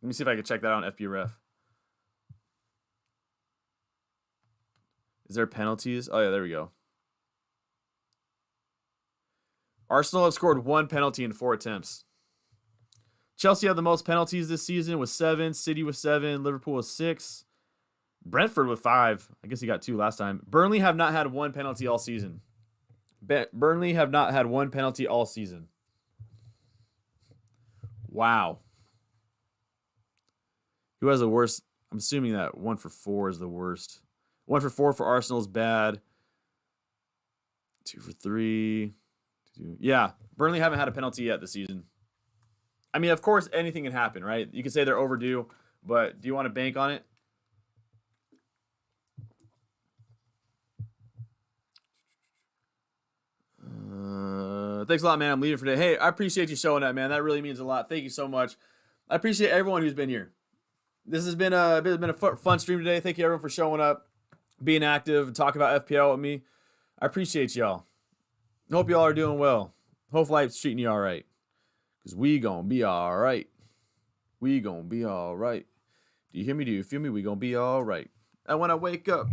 Let me see if I can check that out on FBref. Is there penalties? Oh, yeah, there we go. Arsenal have scored 1 penalty in 4 attempts. Chelsea have the most penalties this season with 7. City with 7. Liverpool with 6. Brentford with 5. I guess he got 2 last time. Burnley have not had 1 penalty all season. Burnley have not had 1 penalty all season. Wow. Who has the worst? I'm assuming that 1 for 4 is the worst. 1 for 4 for Arsenal is bad. 2 for 3. Yeah, Burnley haven't had a penalty yet this season. I mean, of course, anything can happen, right? You can say they're overdue, but do you want to bank on it? Thanks a lot, man. I'm leaving for today. Hey, I appreciate you showing up, man. That really means a lot. Thank you so much. I appreciate everyone who's been here. This has been a fun stream today. Thank you, everyone, for showing up, being active, and talking about FPL with me. I appreciate y'all. Hope y'all are doing well. Hope life's treating you all right. Because we gonna be all right. We gonna be all right. Do you hear me? Do you feel me? We gonna be all right. And when I wake up,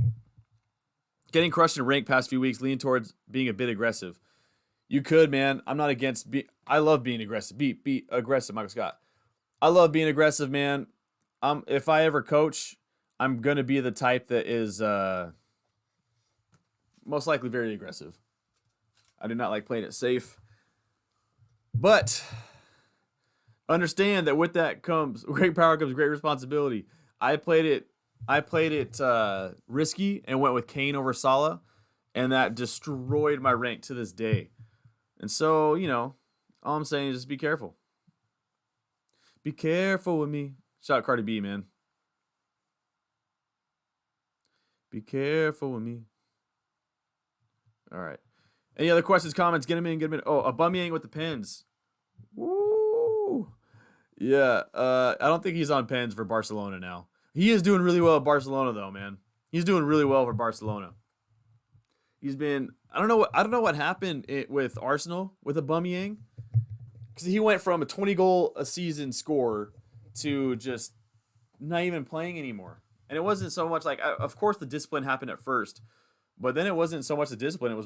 getting crushed in rank past few weeks, lean towards being a bit aggressive. You could, man. I'm not against. I love being aggressive. Be aggressive, Michael Scott. I love being aggressive, man. If I ever coach, I'm gonna be the type that is most likely very aggressive. I do not like playing it safe, but understand that with that comes great power, comes great responsibility. I played it risky and went with Kane over Salah, and that destroyed my rank to this day. And so, all I'm saying is just be careful. Be careful with me. Shout out Cardi B, man. Be careful with me. All right. Any other questions, comments? Get them in. Oh, Aubameyang with the pens. Woo. Yeah. I don't think he's on pens for Barcelona now. He is doing really well at Barcelona, though, man. He's doing really well for Barcelona. He's been. I don't know what happened with Arsenal with Aubameyang, because he went from a 20-goal a season scorer to just not even playing anymore. And it wasn't so much like, of course, the discipline happened at first, but then it wasn't so much the discipline. It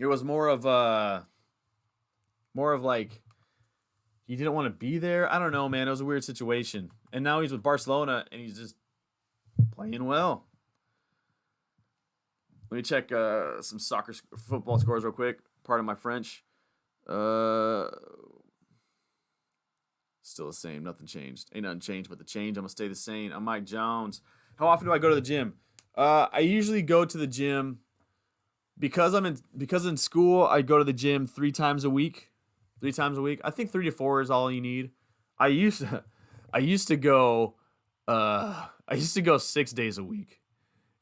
was more of like he didn't want to be there. I don't know, man. It was a weird situation. And now he's with Barcelona and he's just playing well. Let me check some football scores real quick. Pardon my French. Still the same. Nothing changed. Ain't nothing changed but the change. I'm going to stay the same. I'm Mike Jones. How often do I go to the gym? I usually go to the gym because in school, I go to the gym 3 times a week. 3 times a week. I think 3 to 4 is all you need. I used to go 6 days a week.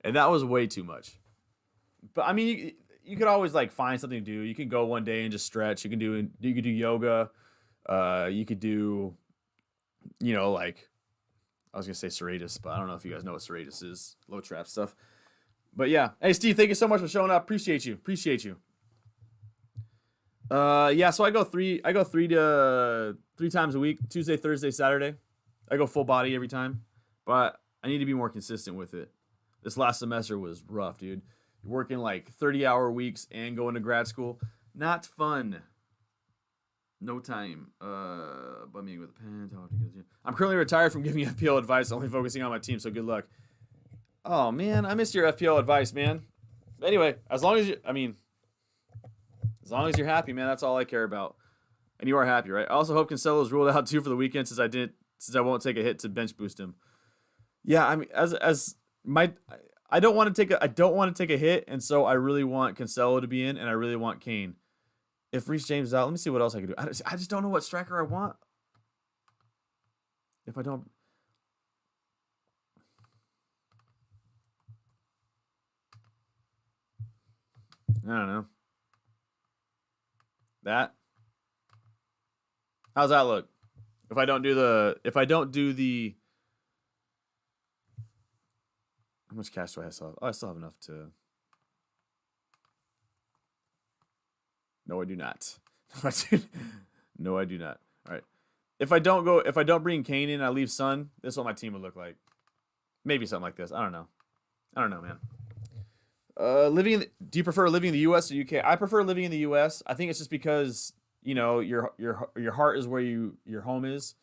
And that was way too much. But I mean, you could always like find something to do. You can go one day and just stretch. You could do yoga. You could do, like, I was gonna say serratus, but I don't know if you guys know what serratus is. Low trap stuff. But yeah, hey Steve, thank you so much for showing up. Appreciate you. Yeah, so I go 3 times a week: Tuesday, Thursday, Saturday. I go full body every time, but I need to be more consistent with it. This last semester was rough, dude. Working like 30-hour weeks and going to grad school. Not fun. No time. Bumming with a pen. I'm currently retired from giving FPL advice, only focusing on my team, so good luck. Oh, man. I missed your FPL advice, man. Anyway, as long as you're happy, man, that's all I care about. And you are happy, right? I also hope Cancelo is ruled out too for the weekend since I won't take a hit to bench boost him. Yeah, I mean, I don't want to take a hit, and so I really want Cancelo to be in, and I really want Kane. If Reece James is out, let me see what else I can do. I just don't know what striker I want. If I don't, I don't know. That. How's that look? If I don't do the, how much cash do I still have? Oh, I still have enough to. No, I do not. No, I do not. All right. If I don't bring Kane in, I leave Son. This is what my team would look like. Maybe something like this. I don't know, man. Do you prefer living in the U.S. or UK? I prefer living in the U.S. I think it's just because your heart is where your home is,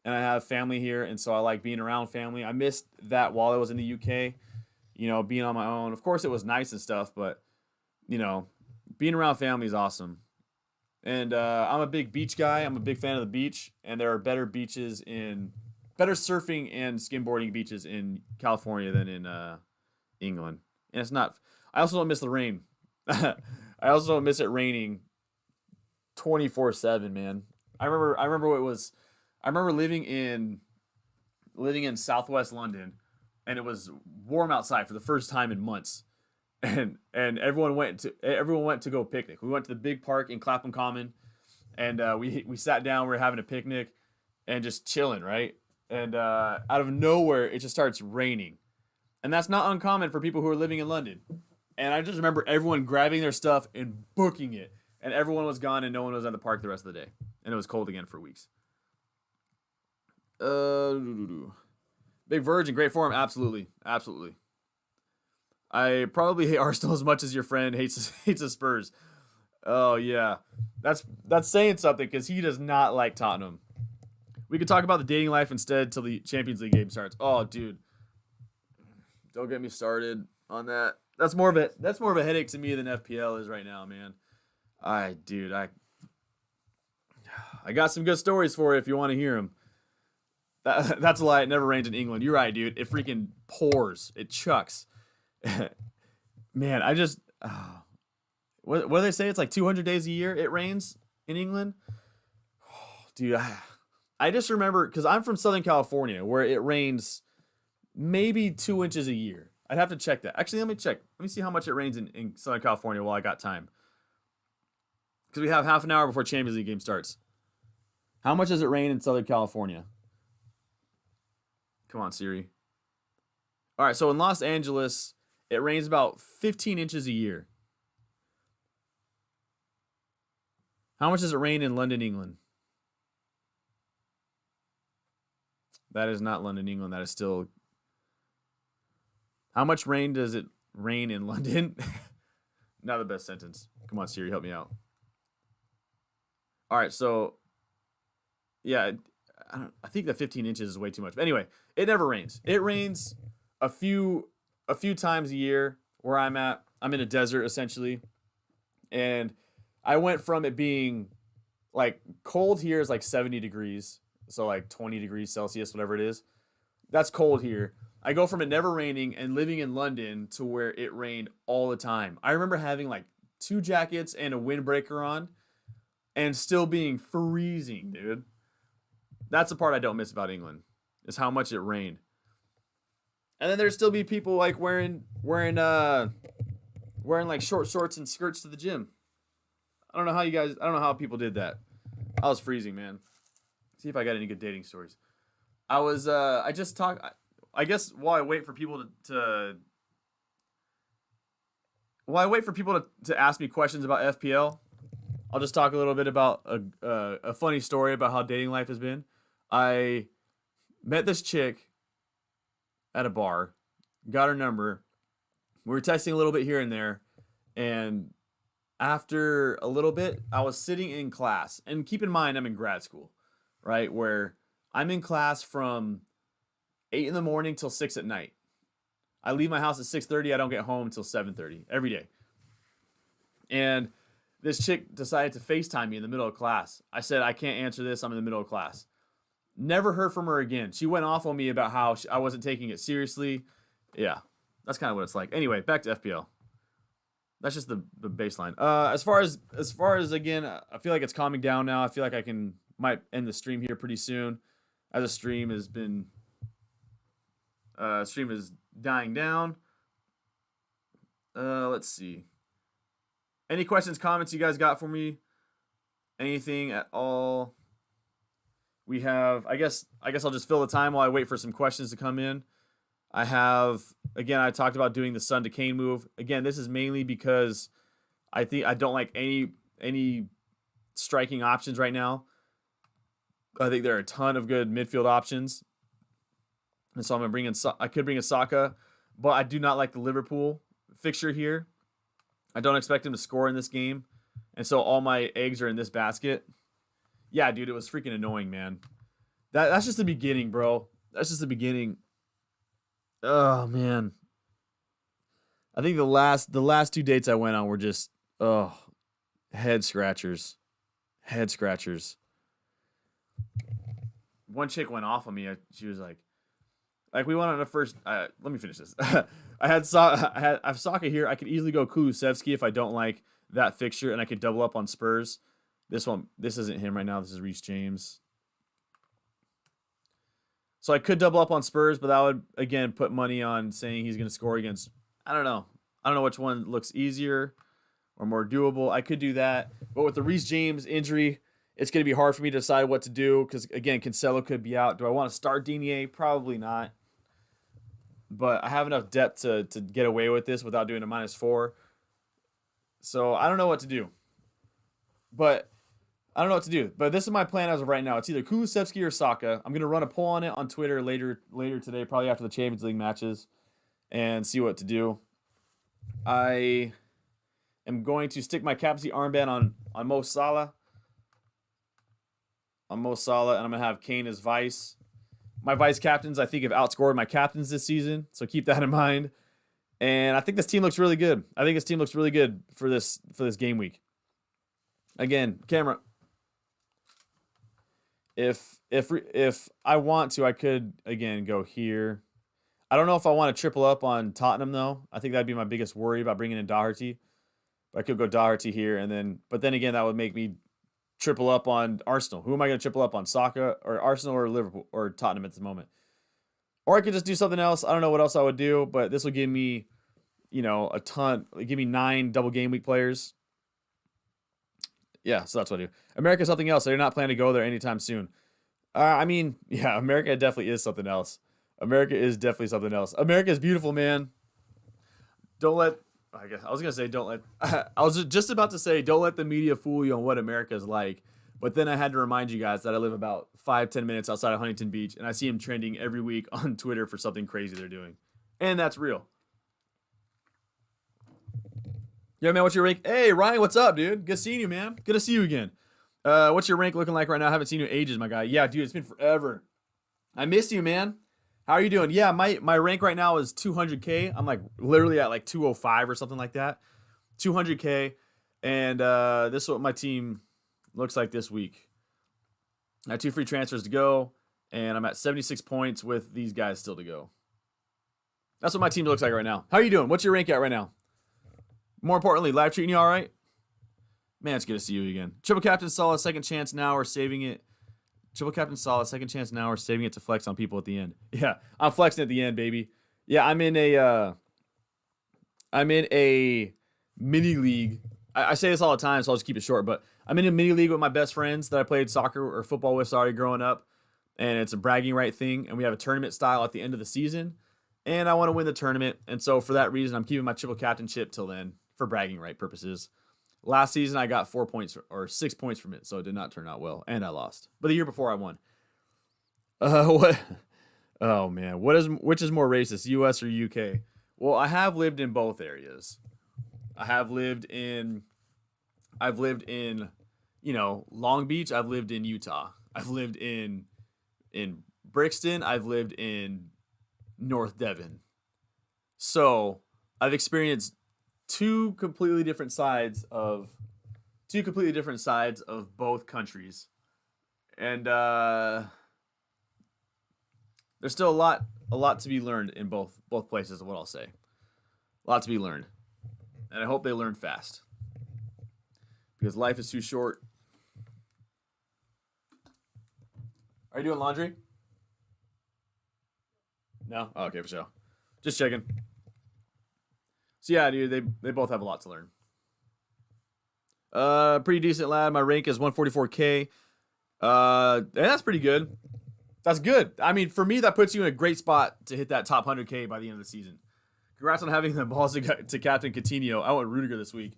and I have family here, and so I like being around family. I missed that while I was in the UK, being on my own. Of course, it was nice and stuff, but being around family is awesome. And I'm a big beach guy. I'm a big fan of the beach, and there are better surfing and skimboarding beaches in California than in England. And it's not. I also don't miss the rain. I also don't miss it raining 24/7, man. I remember what it was. I remember living in Southwest London, and it was warm outside for the first time in months. And everyone went to go picnic. We went to the big park in Clapham Common, and we sat down. We were having a picnic and just chilling, right? And out of nowhere, it just starts raining, and that's not uncommon for people who are living in London. And I just remember everyone grabbing their stuff and booking it, and everyone was gone, and no one was at the park the rest of the day, and it was cold again for weeks. Big Virgin, great form, absolutely. I probably hate Arsenal as much as your friend hates the Spurs. Oh yeah, that's saying something because he does not like Tottenham. We could talk about the dating life instead till the Champions League game starts. Oh dude, don't get me started on that. That's more of a headache to me than FPL is right now, man. I got some good stories for you if you want to hear them. That's a lie. It never rains in England. You're right, dude. It freaking pours. It chucks. Man, what do they say? It's like 200 days a year it rains in England. Oh, dude, I just remember because I'm from Southern California where it rains maybe 2 inches a year. I'd have to check that. Actually, let me check. Let me see how much it rains in Southern California while I got time. Because we have half an hour before Champions League game starts. How much does it rain in Southern California? Come on, Siri. All right, so in Los Angeles, it rains about 15 inches a year. How much does it rain in London, England? That is not London, England. That is still... How much rain does it rain in London? Not the best sentence. Come on, Siri, help me out. All right, so... Yeah, I think that 15 inches is way too much. But anyway, it never rains. It rains a few times a year where I'm at. I'm in a desert, essentially. And I went from it being, like, cold here is like 70 degrees. So, like, 20 degrees Celsius, whatever it is. That's cold here. I go from it never raining and living in London to where it rained all the time. I remember having, like, 2 jackets and a windbreaker on and still being freezing, dude. That's the part I don't miss about England, is how much it rained. And then there'd still be people like wearing like short shorts and skirts to the gym. I don't know how people did that. I was freezing, man. See if I got any good dating stories. I guess while I wait for people to ask me questions about FPL, I'll just talk a little bit about a funny story about how dating life has been. I met this chick at a bar, got her number. We were texting a little bit here and there, and after a little bit, I was sitting in class. And keep in mind, I'm in grad school, right? Where I'm in class from 8 in the morning till 6 at night. I leave my house at 6:30. I don't get home until 7:30 every day. And this chick decided to FaceTime me in the middle of class. I said, I can't answer this. I'm in the middle of class. Never heard from her again. She went off on me about how I wasn't taking it seriously. Yeah, that's kind of what it's like. Anyway, back to FPL. That's just the baseline. As far as again, I feel like it's calming down now. I feel like might end the stream here pretty soon, as the stream is dying down. Let's see. Any questions, comments you guys got for me? Anything at all? We have, I guess I'll just fill the time while I wait for some questions to come in. I talked about doing the Son to Kane move. Again, this is mainly because I don't like any striking options right now. I think there are a ton of good midfield options. And so I could bring a Saka, but I do not like the Liverpool fixture here. I don't expect him to score in this game. And so all my eggs are in this basket. Yeah, dude, it was freaking annoying, man. That's just the beginning, bro. That's just the beginning. Oh, man. I think the last 2 dates I went on were just, head scratchers. Head scratchers. One chick went off on me. She was like we went on the first. Let me finish this. I have Saka here. I could easily go Kulusevski if I don't like that fixture, and I could double up on Spurs. This isn't him right now. This is Reece James. So I could double up on Spurs, but that would again put money on saying he's going to score against. I don't know which one looks easier or more doable. I could do that, but with the Reece James injury, it's going to be hard for me to decide what to do because, again, Cancelo could be out. Do I want to start Digne? Probably not. But I have enough depth to get away with this without doing a -4. So I don't know what to do. But this is my plan as of right now. It's either Kulusevski or Saka. I'm going to run a poll on it on Twitter later today, probably after the Champions League matches, and see what to do. I am going to stick my captaincy armband on Mo Salah. And I'm going to have Kane as vice. My vice captains, I think, have outscored my captains this season, so keep that in mind. And I think this team looks really good. For this game week. Again, camera. If I want to, I could again go here. I don't know if I want to triple up on Tottenham though. I think that'd be my biggest worry about bringing in Doherty. But I could go Doherty here, but then again, that would make me triple up on Arsenal. Who am I going to triple up on? Saka or Arsenal or Liverpool or Tottenham at the moment? Or I could just do something else. I don't know what else I would do, but this will give me, a ton. Give me 9 double game week players. Yeah, so that's what I do. America's something else. They're not planning to go there anytime soon. America definitely is something else. America is definitely something else. America is beautiful, man. I was just about to say, don't let the media fool you on what America is like. But then I had to remind you guys that I live about 5-10 minutes outside of Huntington Beach, and I see them trending every week on Twitter for something crazy they're doing. And that's real. Yeah, man, what's your rank? Hey, Ryan, what's up, dude? Good seeing you, man. Good to see you again. What's your rank looking like right now? I haven't seen you in ages, my guy. Yeah, dude, it's been forever. I missed you, man. How are you doing? Yeah, my rank right now is 200K. I'm literally at 205 or something like that. 200K. And this is what my team looks like this week. I have 2 free transfers to go, and I'm at 76 points with these guys still to go. That's what my team looks like right now. How are you doing? What's your rank at right now? More importantly, live treating you all right? Man, it's good to see you again. Triple Captain Salah, second chance now, or saving it. Triple Captain Salah, second chance now, or saving it to flex on people at the end. Yeah, I'm flexing at the end, baby. Yeah, I'm in a mini league. I say this all the time, so I'll just keep it short. But I'm in a mini league with my best friends that I played soccer or football with growing up, and it's a bragging right thing. And we have a tournament style at the end of the season, and I want to win the tournament. And so for that reason, I'm keeping my triple captainship till then for bragging right purposes. Last season, I got 4 points or 6 points from it, so it did not turn out well, and I lost. But the year before, I won. Oh man, which is more racist, U.S. or U.K.? Well, I have lived in both areas. I have lived in I've lived in, Long Beach. I've lived in Utah. I've lived in Brixton. I've lived in North Devon. So I've experienced two completely different sides of both countries, and there's still a lot to be learned in both places. Is what I'll say. A lot to be learned, and I hope they learn fast because life is too short. Are you doing laundry? No. Oh, okay, for sure. Just checking. So yeah, dude, they both have a lot to learn. Pretty decent lad. My rank is 144K. And that's pretty good. That's good. I mean, for me, that puts you in a great spot to hit that top 100K by the end of the season. Congrats on having the balls to captain Coutinho. I went Rudiger this week.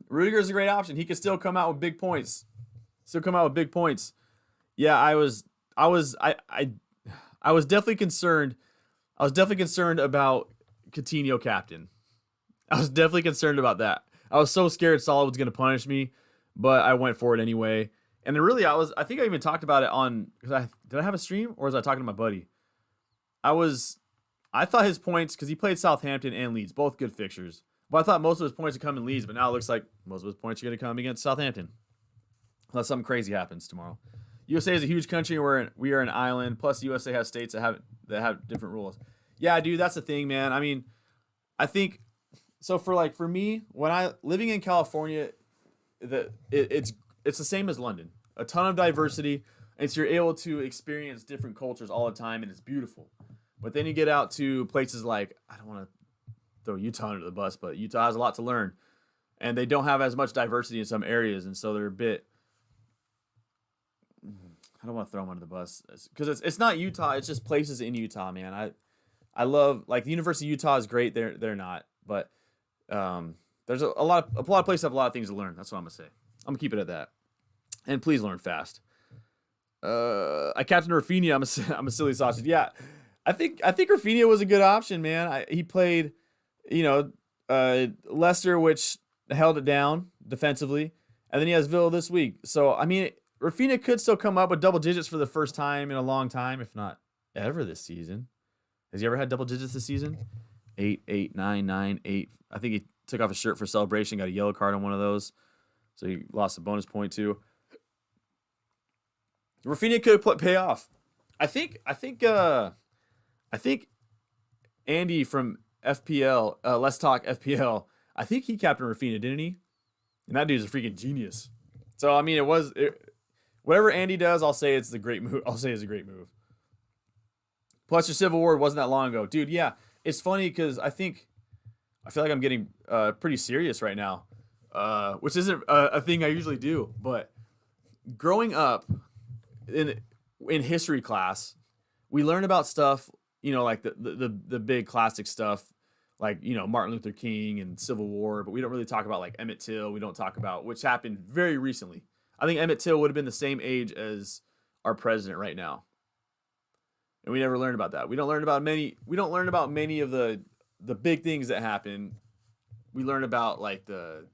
Rudiger is a great option. He could still come out with big points. Yeah, I was definitely concerned. I was definitely concerned about Coutinho captain. I was definitely concerned about that. I was so scared Salah was going to punish me, but I went for it anyway. And then really, I think I even talked about it did I have a stream or was I talking to my buddy? I thought his points, because he played Southampton and Leeds, both good fixtures. But I thought most of his points would come in Leeds, but now it looks like most of his points are going to come against Southampton. Unless something crazy happens tomorrow. USA is a huge country, and we are an island. Plus, USA has states that have different rules. Yeah, dude, that's the thing, man. I mean, I think so. For me, when I living in California, it's the same as London. A ton of diversity, and so you're able to experience different cultures all the time, and it's beautiful. But then you get out to places like, I don't want to throw Utah under the bus, but Utah has a lot to learn, and they don't have as much diversity in some areas, and so they're a bit. I don't want to throw them under the bus because it's not Utah. It's just places in Utah, man. I love, like, the University of Utah is great. They're not, but there's a lot of places have a lot of things to learn. That's what I'm gonna say. I'm gonna keep it at that, and please learn fast. I captained Rafinha. I'm a silly sausage. Yeah, I think Rafinha was a good option, man. He played, Leicester, which held it down defensively, and then he has Villa this week. So I mean, Rafinha could still come up with double digits for the first time in a long time, if not ever this season. Has he ever had double digits this season? 8, 8, 9, 9, 8. I think he took off his shirt for celebration, got a yellow card on one of those. So he lost a bonus point too. Rafinha could pay off. I think Andy from FPL, Let's Talk FPL, I think he captained Rafinha, didn't he? And that dude's a freaking genius. So I mean, whatever Andy does, I'll say it's a great move. Plus, your Civil War wasn't that long ago, dude. Yeah, it's funny because I feel like I'm getting pretty serious right now, which isn't a thing I usually do. But growing up in history class, we learn about stuff, like the big classic stuff, like Martin Luther King and Civil War. But we don't really talk about like Emmett Till. We don't talk about which happened very recently. I think Emmett Till would have been the same age as our president right now. And we never learned about that. We don't learn about many of the big things that happen. We learn about like the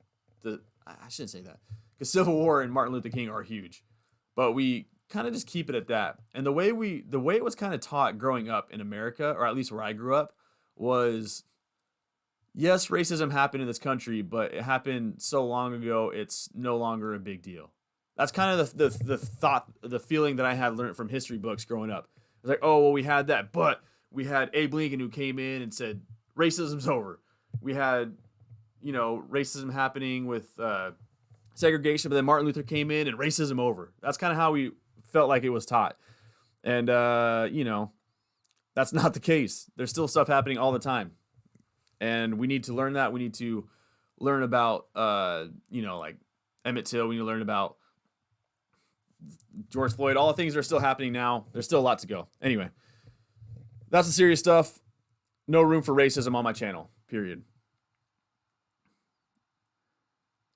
I shouldn't say that, because Civil War and Martin Luther King are huge, but we kind of just keep it at that. And the way it was kind of taught growing up in America, or at least where I grew up, was yes, racism happened in this country, but it happened so long ago, it's no longer a big deal. That's kind of the thought, the feeling that I had learned from history books growing up. It's like, oh, well, we had that, but we had Abe Lincoln who came in and said, racism's over. We had, racism happening with segregation, but then Martin Luther came in and racism over. That's kind of how we felt like it was taught. And, that's not the case. There's still stuff happening all the time. And we need to learn that. We need to learn about, like Emmett Till. We need to learn about George Floyd, all the things that are still happening now. There's still a lot to go. Anyway, that's the serious stuff. No room for racism on my channel, period.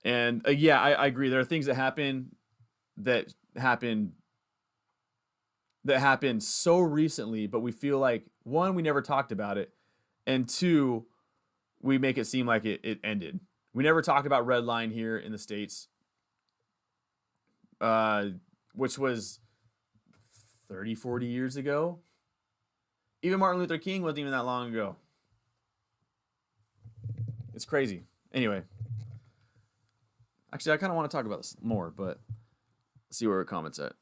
And I agree. There are things that happen that happened so recently, but we feel like, one, we never talked about it, and two, we make it seem like it ended. We never talked about red line here in the States, which was 30, 40 years ago. Even Martin Luther King wasn't even that long ago. It's crazy. Anyway. Actually, I kind of want to talk about this more, but let's see where our comments at.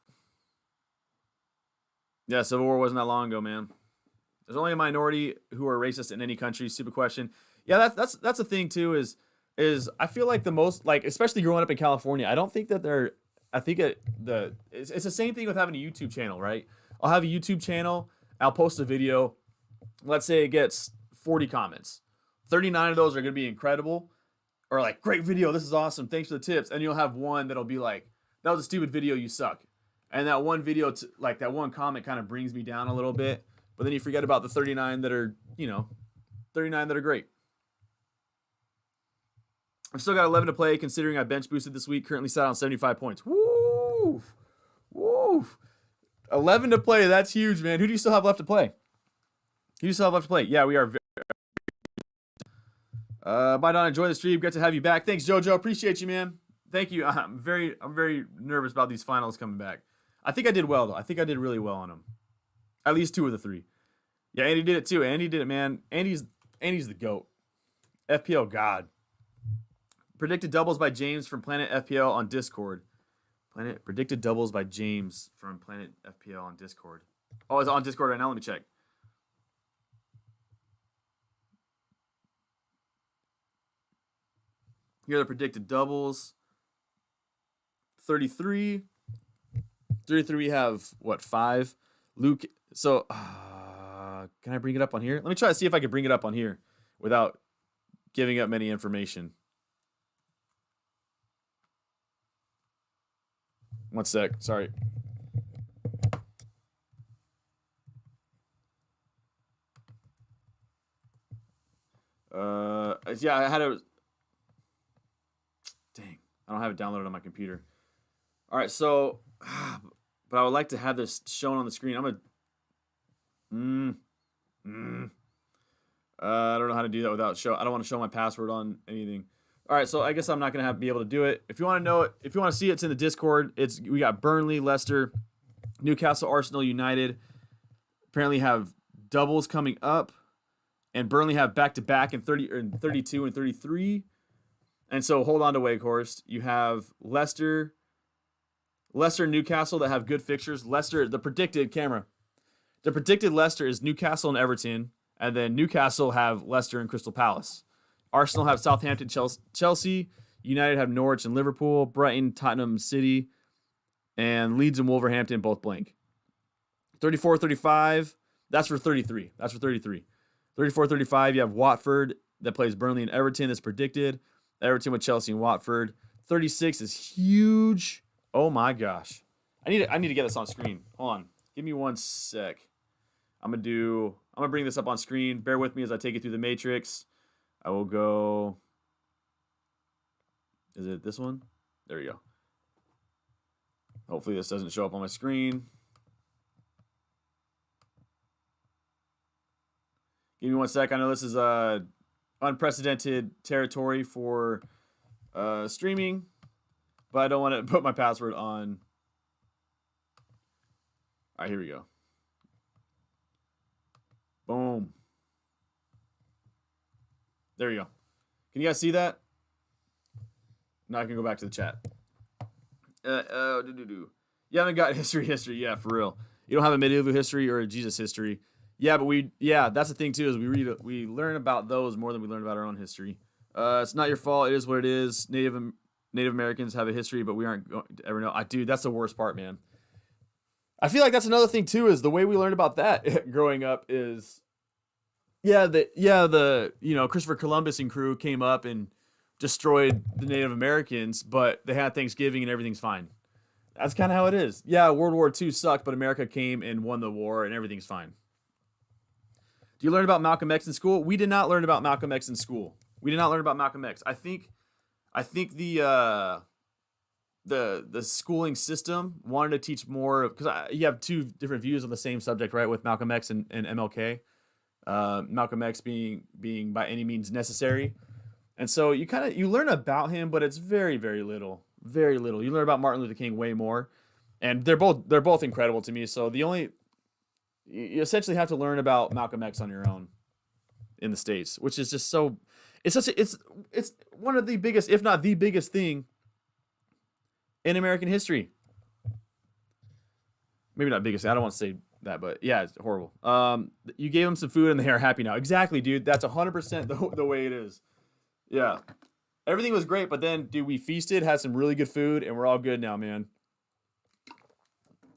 Yeah, Civil War wasn't that long ago, man. There's only a minority who are racist in any country. Stupid question. Yeah, that's the thing too. Is I feel like the most, like, especially growing up in California, I don't think that they're. I think it's the same thing with having a YouTube channel, right? I'll have a YouTube channel. I'll post a video. Let's say it gets 40 comments. 39 of those are going to be incredible, or like, great video, this is awesome, thanks for the tips. And you'll have one that'll be like, that was a stupid video, you suck. And that one video, like that one comment kind of brings me down a little bit. But then you forget about the 39 that are, 39 that are great. I've still got 11 to play, considering I bench boosted this week. Currently sat on 75 points. Woo! Woo! 11 to play. That's huge, man. Who do you still have left to play? Yeah, we are very... Bye, Don. Enjoy the stream. Great to have you back. Thanks, JoJo. Appreciate you, man. Thank you. I'm very nervous about these finals coming back. I think I did well, though. I think I did really well on them. At least 2 of the 3. Yeah, Andy did it, too. Andy did it, man. Andy's the GOAT. FPL God. Predicted doubles by James from Planet FPL on Discord. Predicted doubles by James from Planet FPL on Discord. Oh, it's on Discord right now. Let me check. Here are the predicted doubles. 33. 33, we have, what, 5? Luke, so, can I bring it up on here? Let me try to see if I can bring it up on here without giving up many information. One sec, sorry. Yeah, I had a... Dang, I don't have it downloaded on my computer. All right, so... But I would like to have this shown on the screen. I don't know how to do that without I don't want to show my password on anything. All right, so I guess I'm not gonna be able to do it. If you want to know it, if you want to see it, it's in the Discord. We got Burnley, Leicester, Newcastle, Arsenal, United. Apparently have doubles coming up, and Burnley have back-to-back in 32 and 33. And so hold on to Wakehorst. You have Leicester, and Newcastle that have good fixtures. Leicester, the predicted Leicester is Newcastle and Everton, and then Newcastle have Leicester and Crystal Palace. Arsenal have Southampton, Chelsea. United have Norwich and Liverpool. Brighton, Tottenham City, and Leeds and Wolverhampton both blank. 34-35, that's for 33. 34-35, you have Watford that plays Burnley and Everton that's predicted. Everton with Chelsea and Watford. 36 is huge. Oh my gosh. I need to get this on screen. Hold on. Give me 1 sec. I'm gonna bring this up on screen. Bear with me as I take it through the matrix. I will go. Is it this one? There we go. Hopefully this doesn't show up on my screen. Give me 1 sec. I know this is unprecedented territory for streaming, but I don't want to put my password on. All right, here we go. Boom. There you go. Can you guys see that? Now I can go back to the chat. You haven't got history. Yeah, for real. You don't have a medieval history or a Jesus history. Yeah, but that's the thing too, is we learn about those more than we learn about our own history. It's not your fault. It is what it is. Native Americans have a history, but we aren't going to ever know. Dude, that's the worst part, man. I feel like that's another thing too, is the way we learned about that growing up is, Christopher Columbus and crew came up and destroyed the Native Americans, but they had Thanksgiving and everything's fine. That's kind of how it is. Yeah, World War II sucked, but America came and won the war and everything's fine. Do you learn about Malcolm X in school? We did not learn about Malcolm X in school. I think the the schooling system wanted to teach more, because you have two different views on the same subject, right? With Malcolm X and MLK. Malcolm X being by any means necessary, and so you learn about him, but it's very, very little, very little. You learn about Martin Luther King way more, and they're both incredible to me. So you essentially have to learn about Malcolm X on your own in the States, which is just so. It's one of the biggest, if not the biggest thing in American history. Maybe not biggest. I don't want to say that, but yeah, it's horrible. You gave them some food and they are happy now. Exactly, dude. That's 100% the way it is. Yeah. Everything was great, but then, dude, we feasted, had some really good food, and we're all good now, man.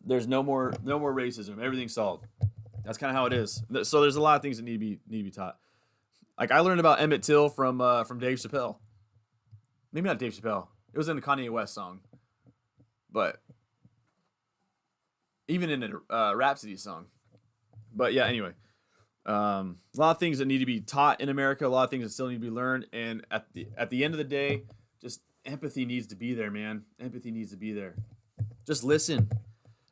There's no more racism. Everything's solved. That's kind of how it is. So there's a lot of things that need to be taught. Like, I learned about Emmett Till from Dave Chappelle. Maybe not Dave Chappelle. It was in the Kanye West song. But even in a Rhapsody song. But yeah, anyway. A lot of things that need to be taught in America. A lot of things that still need to be learned. And at the end of the day, just empathy needs to be there, man. Empathy needs to be there. Just listen.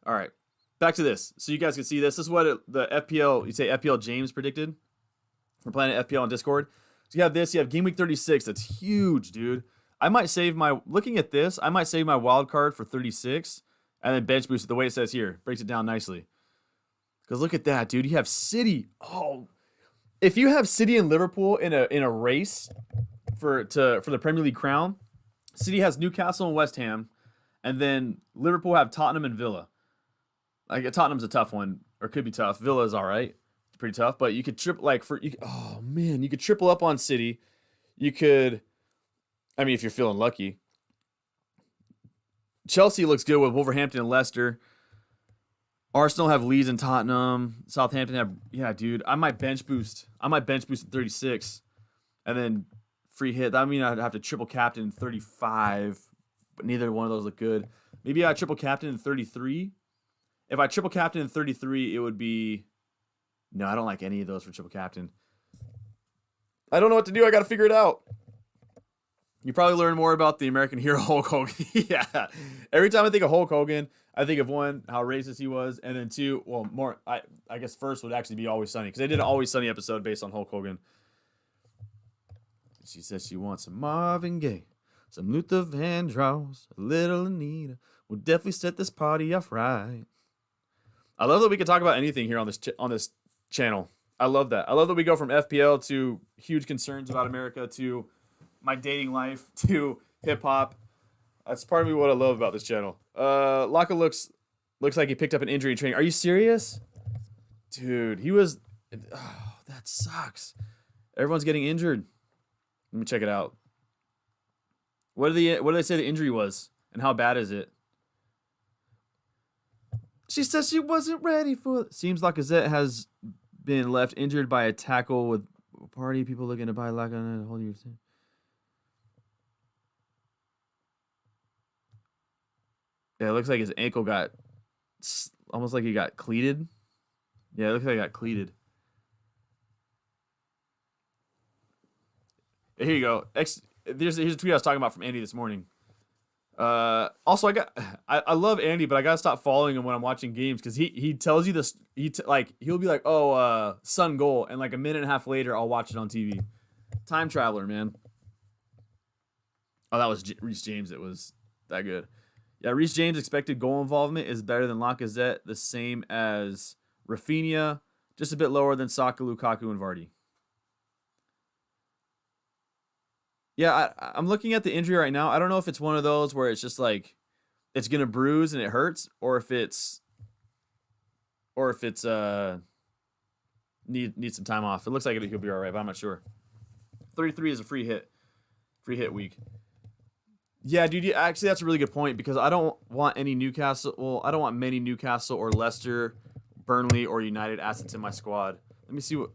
All right. Back to this. So you guys can see this. This is what the FPL James predicted. We're playing at FPL on Discord. So you have this. You have Game Week 36. That's huge, dude. Looking at this, I might save my wild card for 36 and then bench boost it the way it says here. Breaks it down nicely. Because look at that, dude. You have City. Oh, if you have City and Liverpool in a race for the Premier League crown, City has Newcastle and West Ham, and then Liverpool have Tottenham and Villa. Like, Tottenham's a tough one, or could be tough. Villa's all right. It's pretty tough, but you could you could triple up on City. You could, if you're feeling lucky. Chelsea looks good with Wolverhampton and Leicester. Arsenal have Leeds and Tottenham. Southampton have, dude. I might bench boost at 36, and then free hit. That would mean I'd have to triple captain in 35, but neither one of those look good. Maybe I triple captain in 33. If I triple captain in 33, it would be... No, I don't like any of those for triple captain. I don't know what to do. I got to figure it out. You probably learn more about the American hero Hulk Hogan. Yeah. Every time I think of Hulk Hogan, I think of one, how racist he was, and then two, well, more, I guess first would actually be Always Sunny, because they did an Always Sunny episode based on Hulk Hogan. She says she wants some Marvin Gaye, some Luther Vandross, a little Anita. We'll definitely set this party off right. I love that we can talk about anything here on this channel. I love that. I love that we go from FPL to huge concerns about America to my dating life to hip hop. That's part of me what I love about this channel. Laka looks like he picked up an injury in training. Are you serious? Dude, he was... Oh, that sucks. Everyone's getting injured. Let me check it out. What do they say the injury was? And how bad is it? She says she wasn't ready for... Seems like Lacazette has been left injured by a tackle with party people looking to buy Laka on a whole new thing. Yeah, it looks like his ankle got almost like he got cleated. Yeah, it looks like he got cleated. Here you go. Here's a tweet I was talking about from Andy this morning. Also, I love Andy, but I gotta stop following him when I'm watching games, because he tells you this. He'll be like, "Oh, Sun goal," and like a minute and a half later, I'll watch it on TV. Time traveler, man. Oh, that was Reece James. It was that good. Yeah, Reece James' expected goal involvement is better than Lacazette, the same as Rafinha, just a bit lower than Saka, Lukaku, and Vardy. Yeah, I'm looking at the injury right now. I don't know if it's one of those where it's just like it's gonna bruise and it hurts, or if it's needs some time off. It looks like he'll be all right, but I'm not sure. 33 is a free hit week. Yeah, dude. Actually, that's a really good point, because I don't want any Newcastle. Well, I don't want many Newcastle or Leicester, Burnley, or United assets in my squad. Let me see what.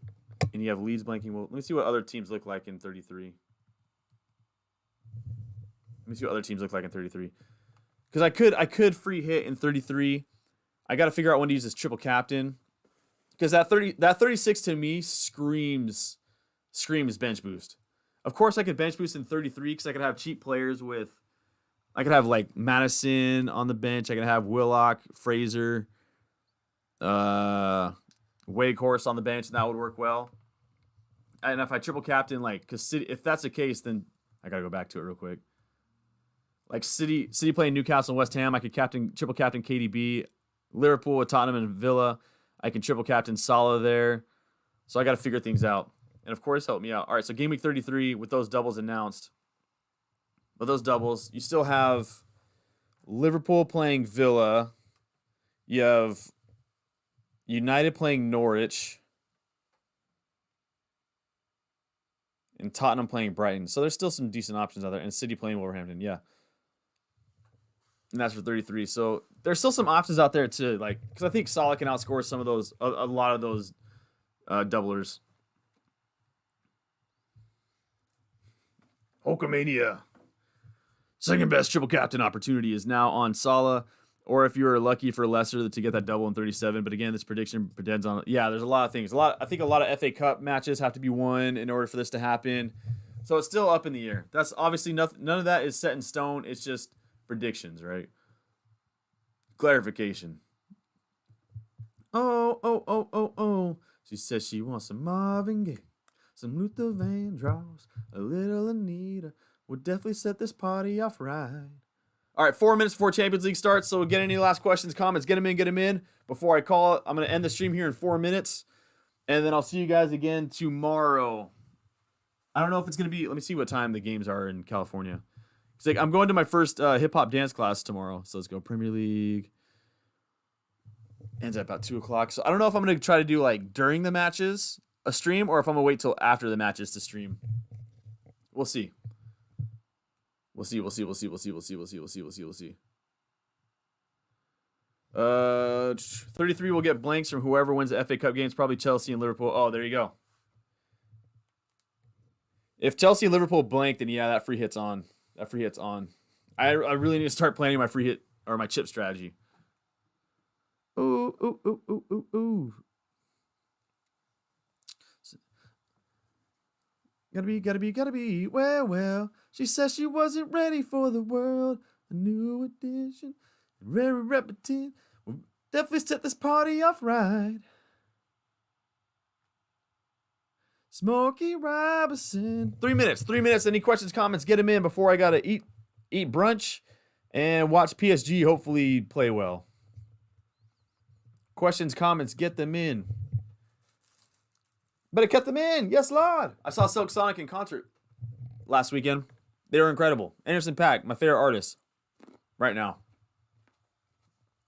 And you have Leeds blanking. Well, let me see what other teams look like in 33. Let me see what other teams look like in 33. Because I could free hit in 33. I got to figure out when to use this triple captain. Because that 36 to me screams bench boost. Of course, I could bench boost in 33 because I could have cheap players with I could have like Maddison on the bench. I could have Willock, Fraser, Wakehorse on the bench, and that would work well. And if I triple captain, like, because City, if that's the case, then I gotta go back to it real quick. Like City playing Newcastle and West Ham, I could triple captain KDB. Liverpool with Tottenham and Villa, I can triple captain Salah there. So I got to figure things out. And of course, help me out. All right, so game week 33 with those doubles announced. With those doubles, you still have Liverpool playing Villa. You have United playing Norwich. And Tottenham playing Brighton. So there's still some decent options out there. And City playing Wolverhampton, yeah. And that's for 33. So there's still some options out there to, like, because I think Salah can outscore some of those, a lot of those doublers. Hulkamania. Second best triple captain opportunity is now on Salah, or if you're lucky for Leicester to get that double in 37. But again, this prediction depends on, there's a lot of things. I think a lot of FA Cup matches have to be won in order for this to happen. So it's still up in the air. That's obviously nothing. None of that is set in stone. It's just predictions, right? Clarification. Oh. She says she wants some Marvin Gaye, some Luther Vandross, a little Anita. We'll definitely set this party off right. All right, 4 minutes before Champions League starts. So get any last questions, comments, get them in. Before I call it, I'm going to end the stream here in 4 minutes. And then I'll see you guys again tomorrow. I don't know if it's going to be, let me see what time the games are in California. It's like I'm going to my first hip-hop dance class tomorrow. So let's go Premier League. Ends at about 2 o'clock. So I don't know if I'm going to try to do, like, during the matches a stream, or if I'm going to wait till after the matches to stream. We'll see. We'll see. 33 will get blanks from whoever wins the FA Cup games, probably Chelsea and Liverpool. Oh, there you go. If Chelsea and Liverpool blank, then yeah, that free hit's on. I really need to start planning my free hit or my chip strategy. Ooh. Gotta be. Well. She says she wasn't ready for the world. A new edition. Very repetitive. We'll definitely set this party off right. Smokey Robinson. 3 minutes. Any questions, comments, get them in before I gotta eat brunch and watch PSG hopefully play well. Questions, comments, get them in. Better get them in. Yes, Lord. I saw Silk Sonic in concert last weekend. They were incredible. Anderson .Paak, my favorite artist right now.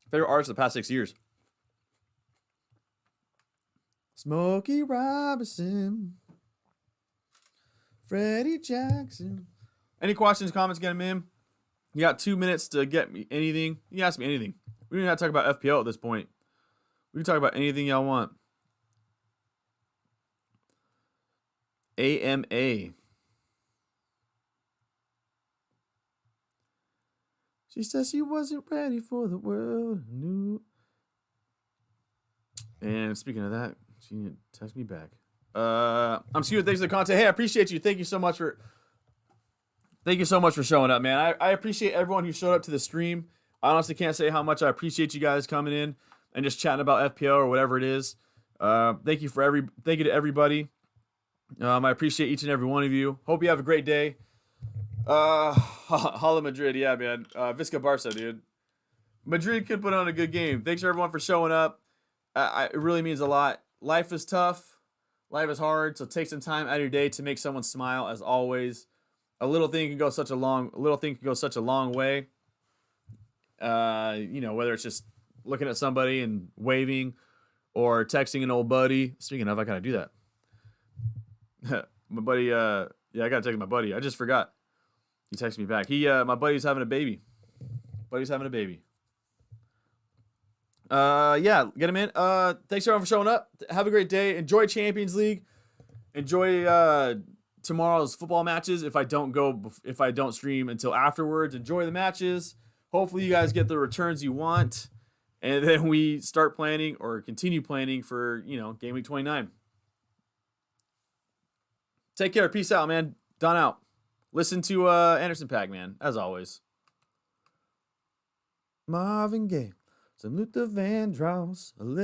Favorite artist of the past 6 years. Smokey Robinson. Freddie Jackson. Any questions, comments, get them in. You got 2 minutes to get me anything. You can ask me anything. We don't even have to talk about FPL at this point. We can talk about anything y'all want. AMA. She says she wasn't ready for the world. New. And speaking of that, she didn't text me back. I'm Skewer. Thanks for the content. Hey, I appreciate you. Thank you so much for showing up, man. I appreciate everyone who showed up to the stream. I honestly can't say how much I appreciate you guys coming in and just chatting about FPL or whatever it is. Thank you to everybody. I appreciate each and every one of you. Hope you have a great day. Hala Madrid, yeah, man. Visca Barca, dude. Madrid could put on a good game. Thanks everyone for showing up. It really means a lot. Life is tough. Life is hard. So take some time out of your day to make someone smile. As always, a little thing can go such a long way. Whether it's just looking at somebody and waving, or texting an old buddy. Speaking of, I gotta do that. My buddy, I gotta text my buddy. I just forgot. He texted me back. My buddy's having a baby. Get him in. Thanks everyone for showing up. Have a great day. Enjoy Champions League. Enjoy tomorrow's football matches. If I don't stream until afterwards, enjoy the matches. Hopefully you guys get the returns you want, and then we start planning or continue planning for game week 29. Take care. Peace out, man. Done out. Listen to Anderson .Paak, man, as always. Marvin Gaye, some Luther Vandross, a little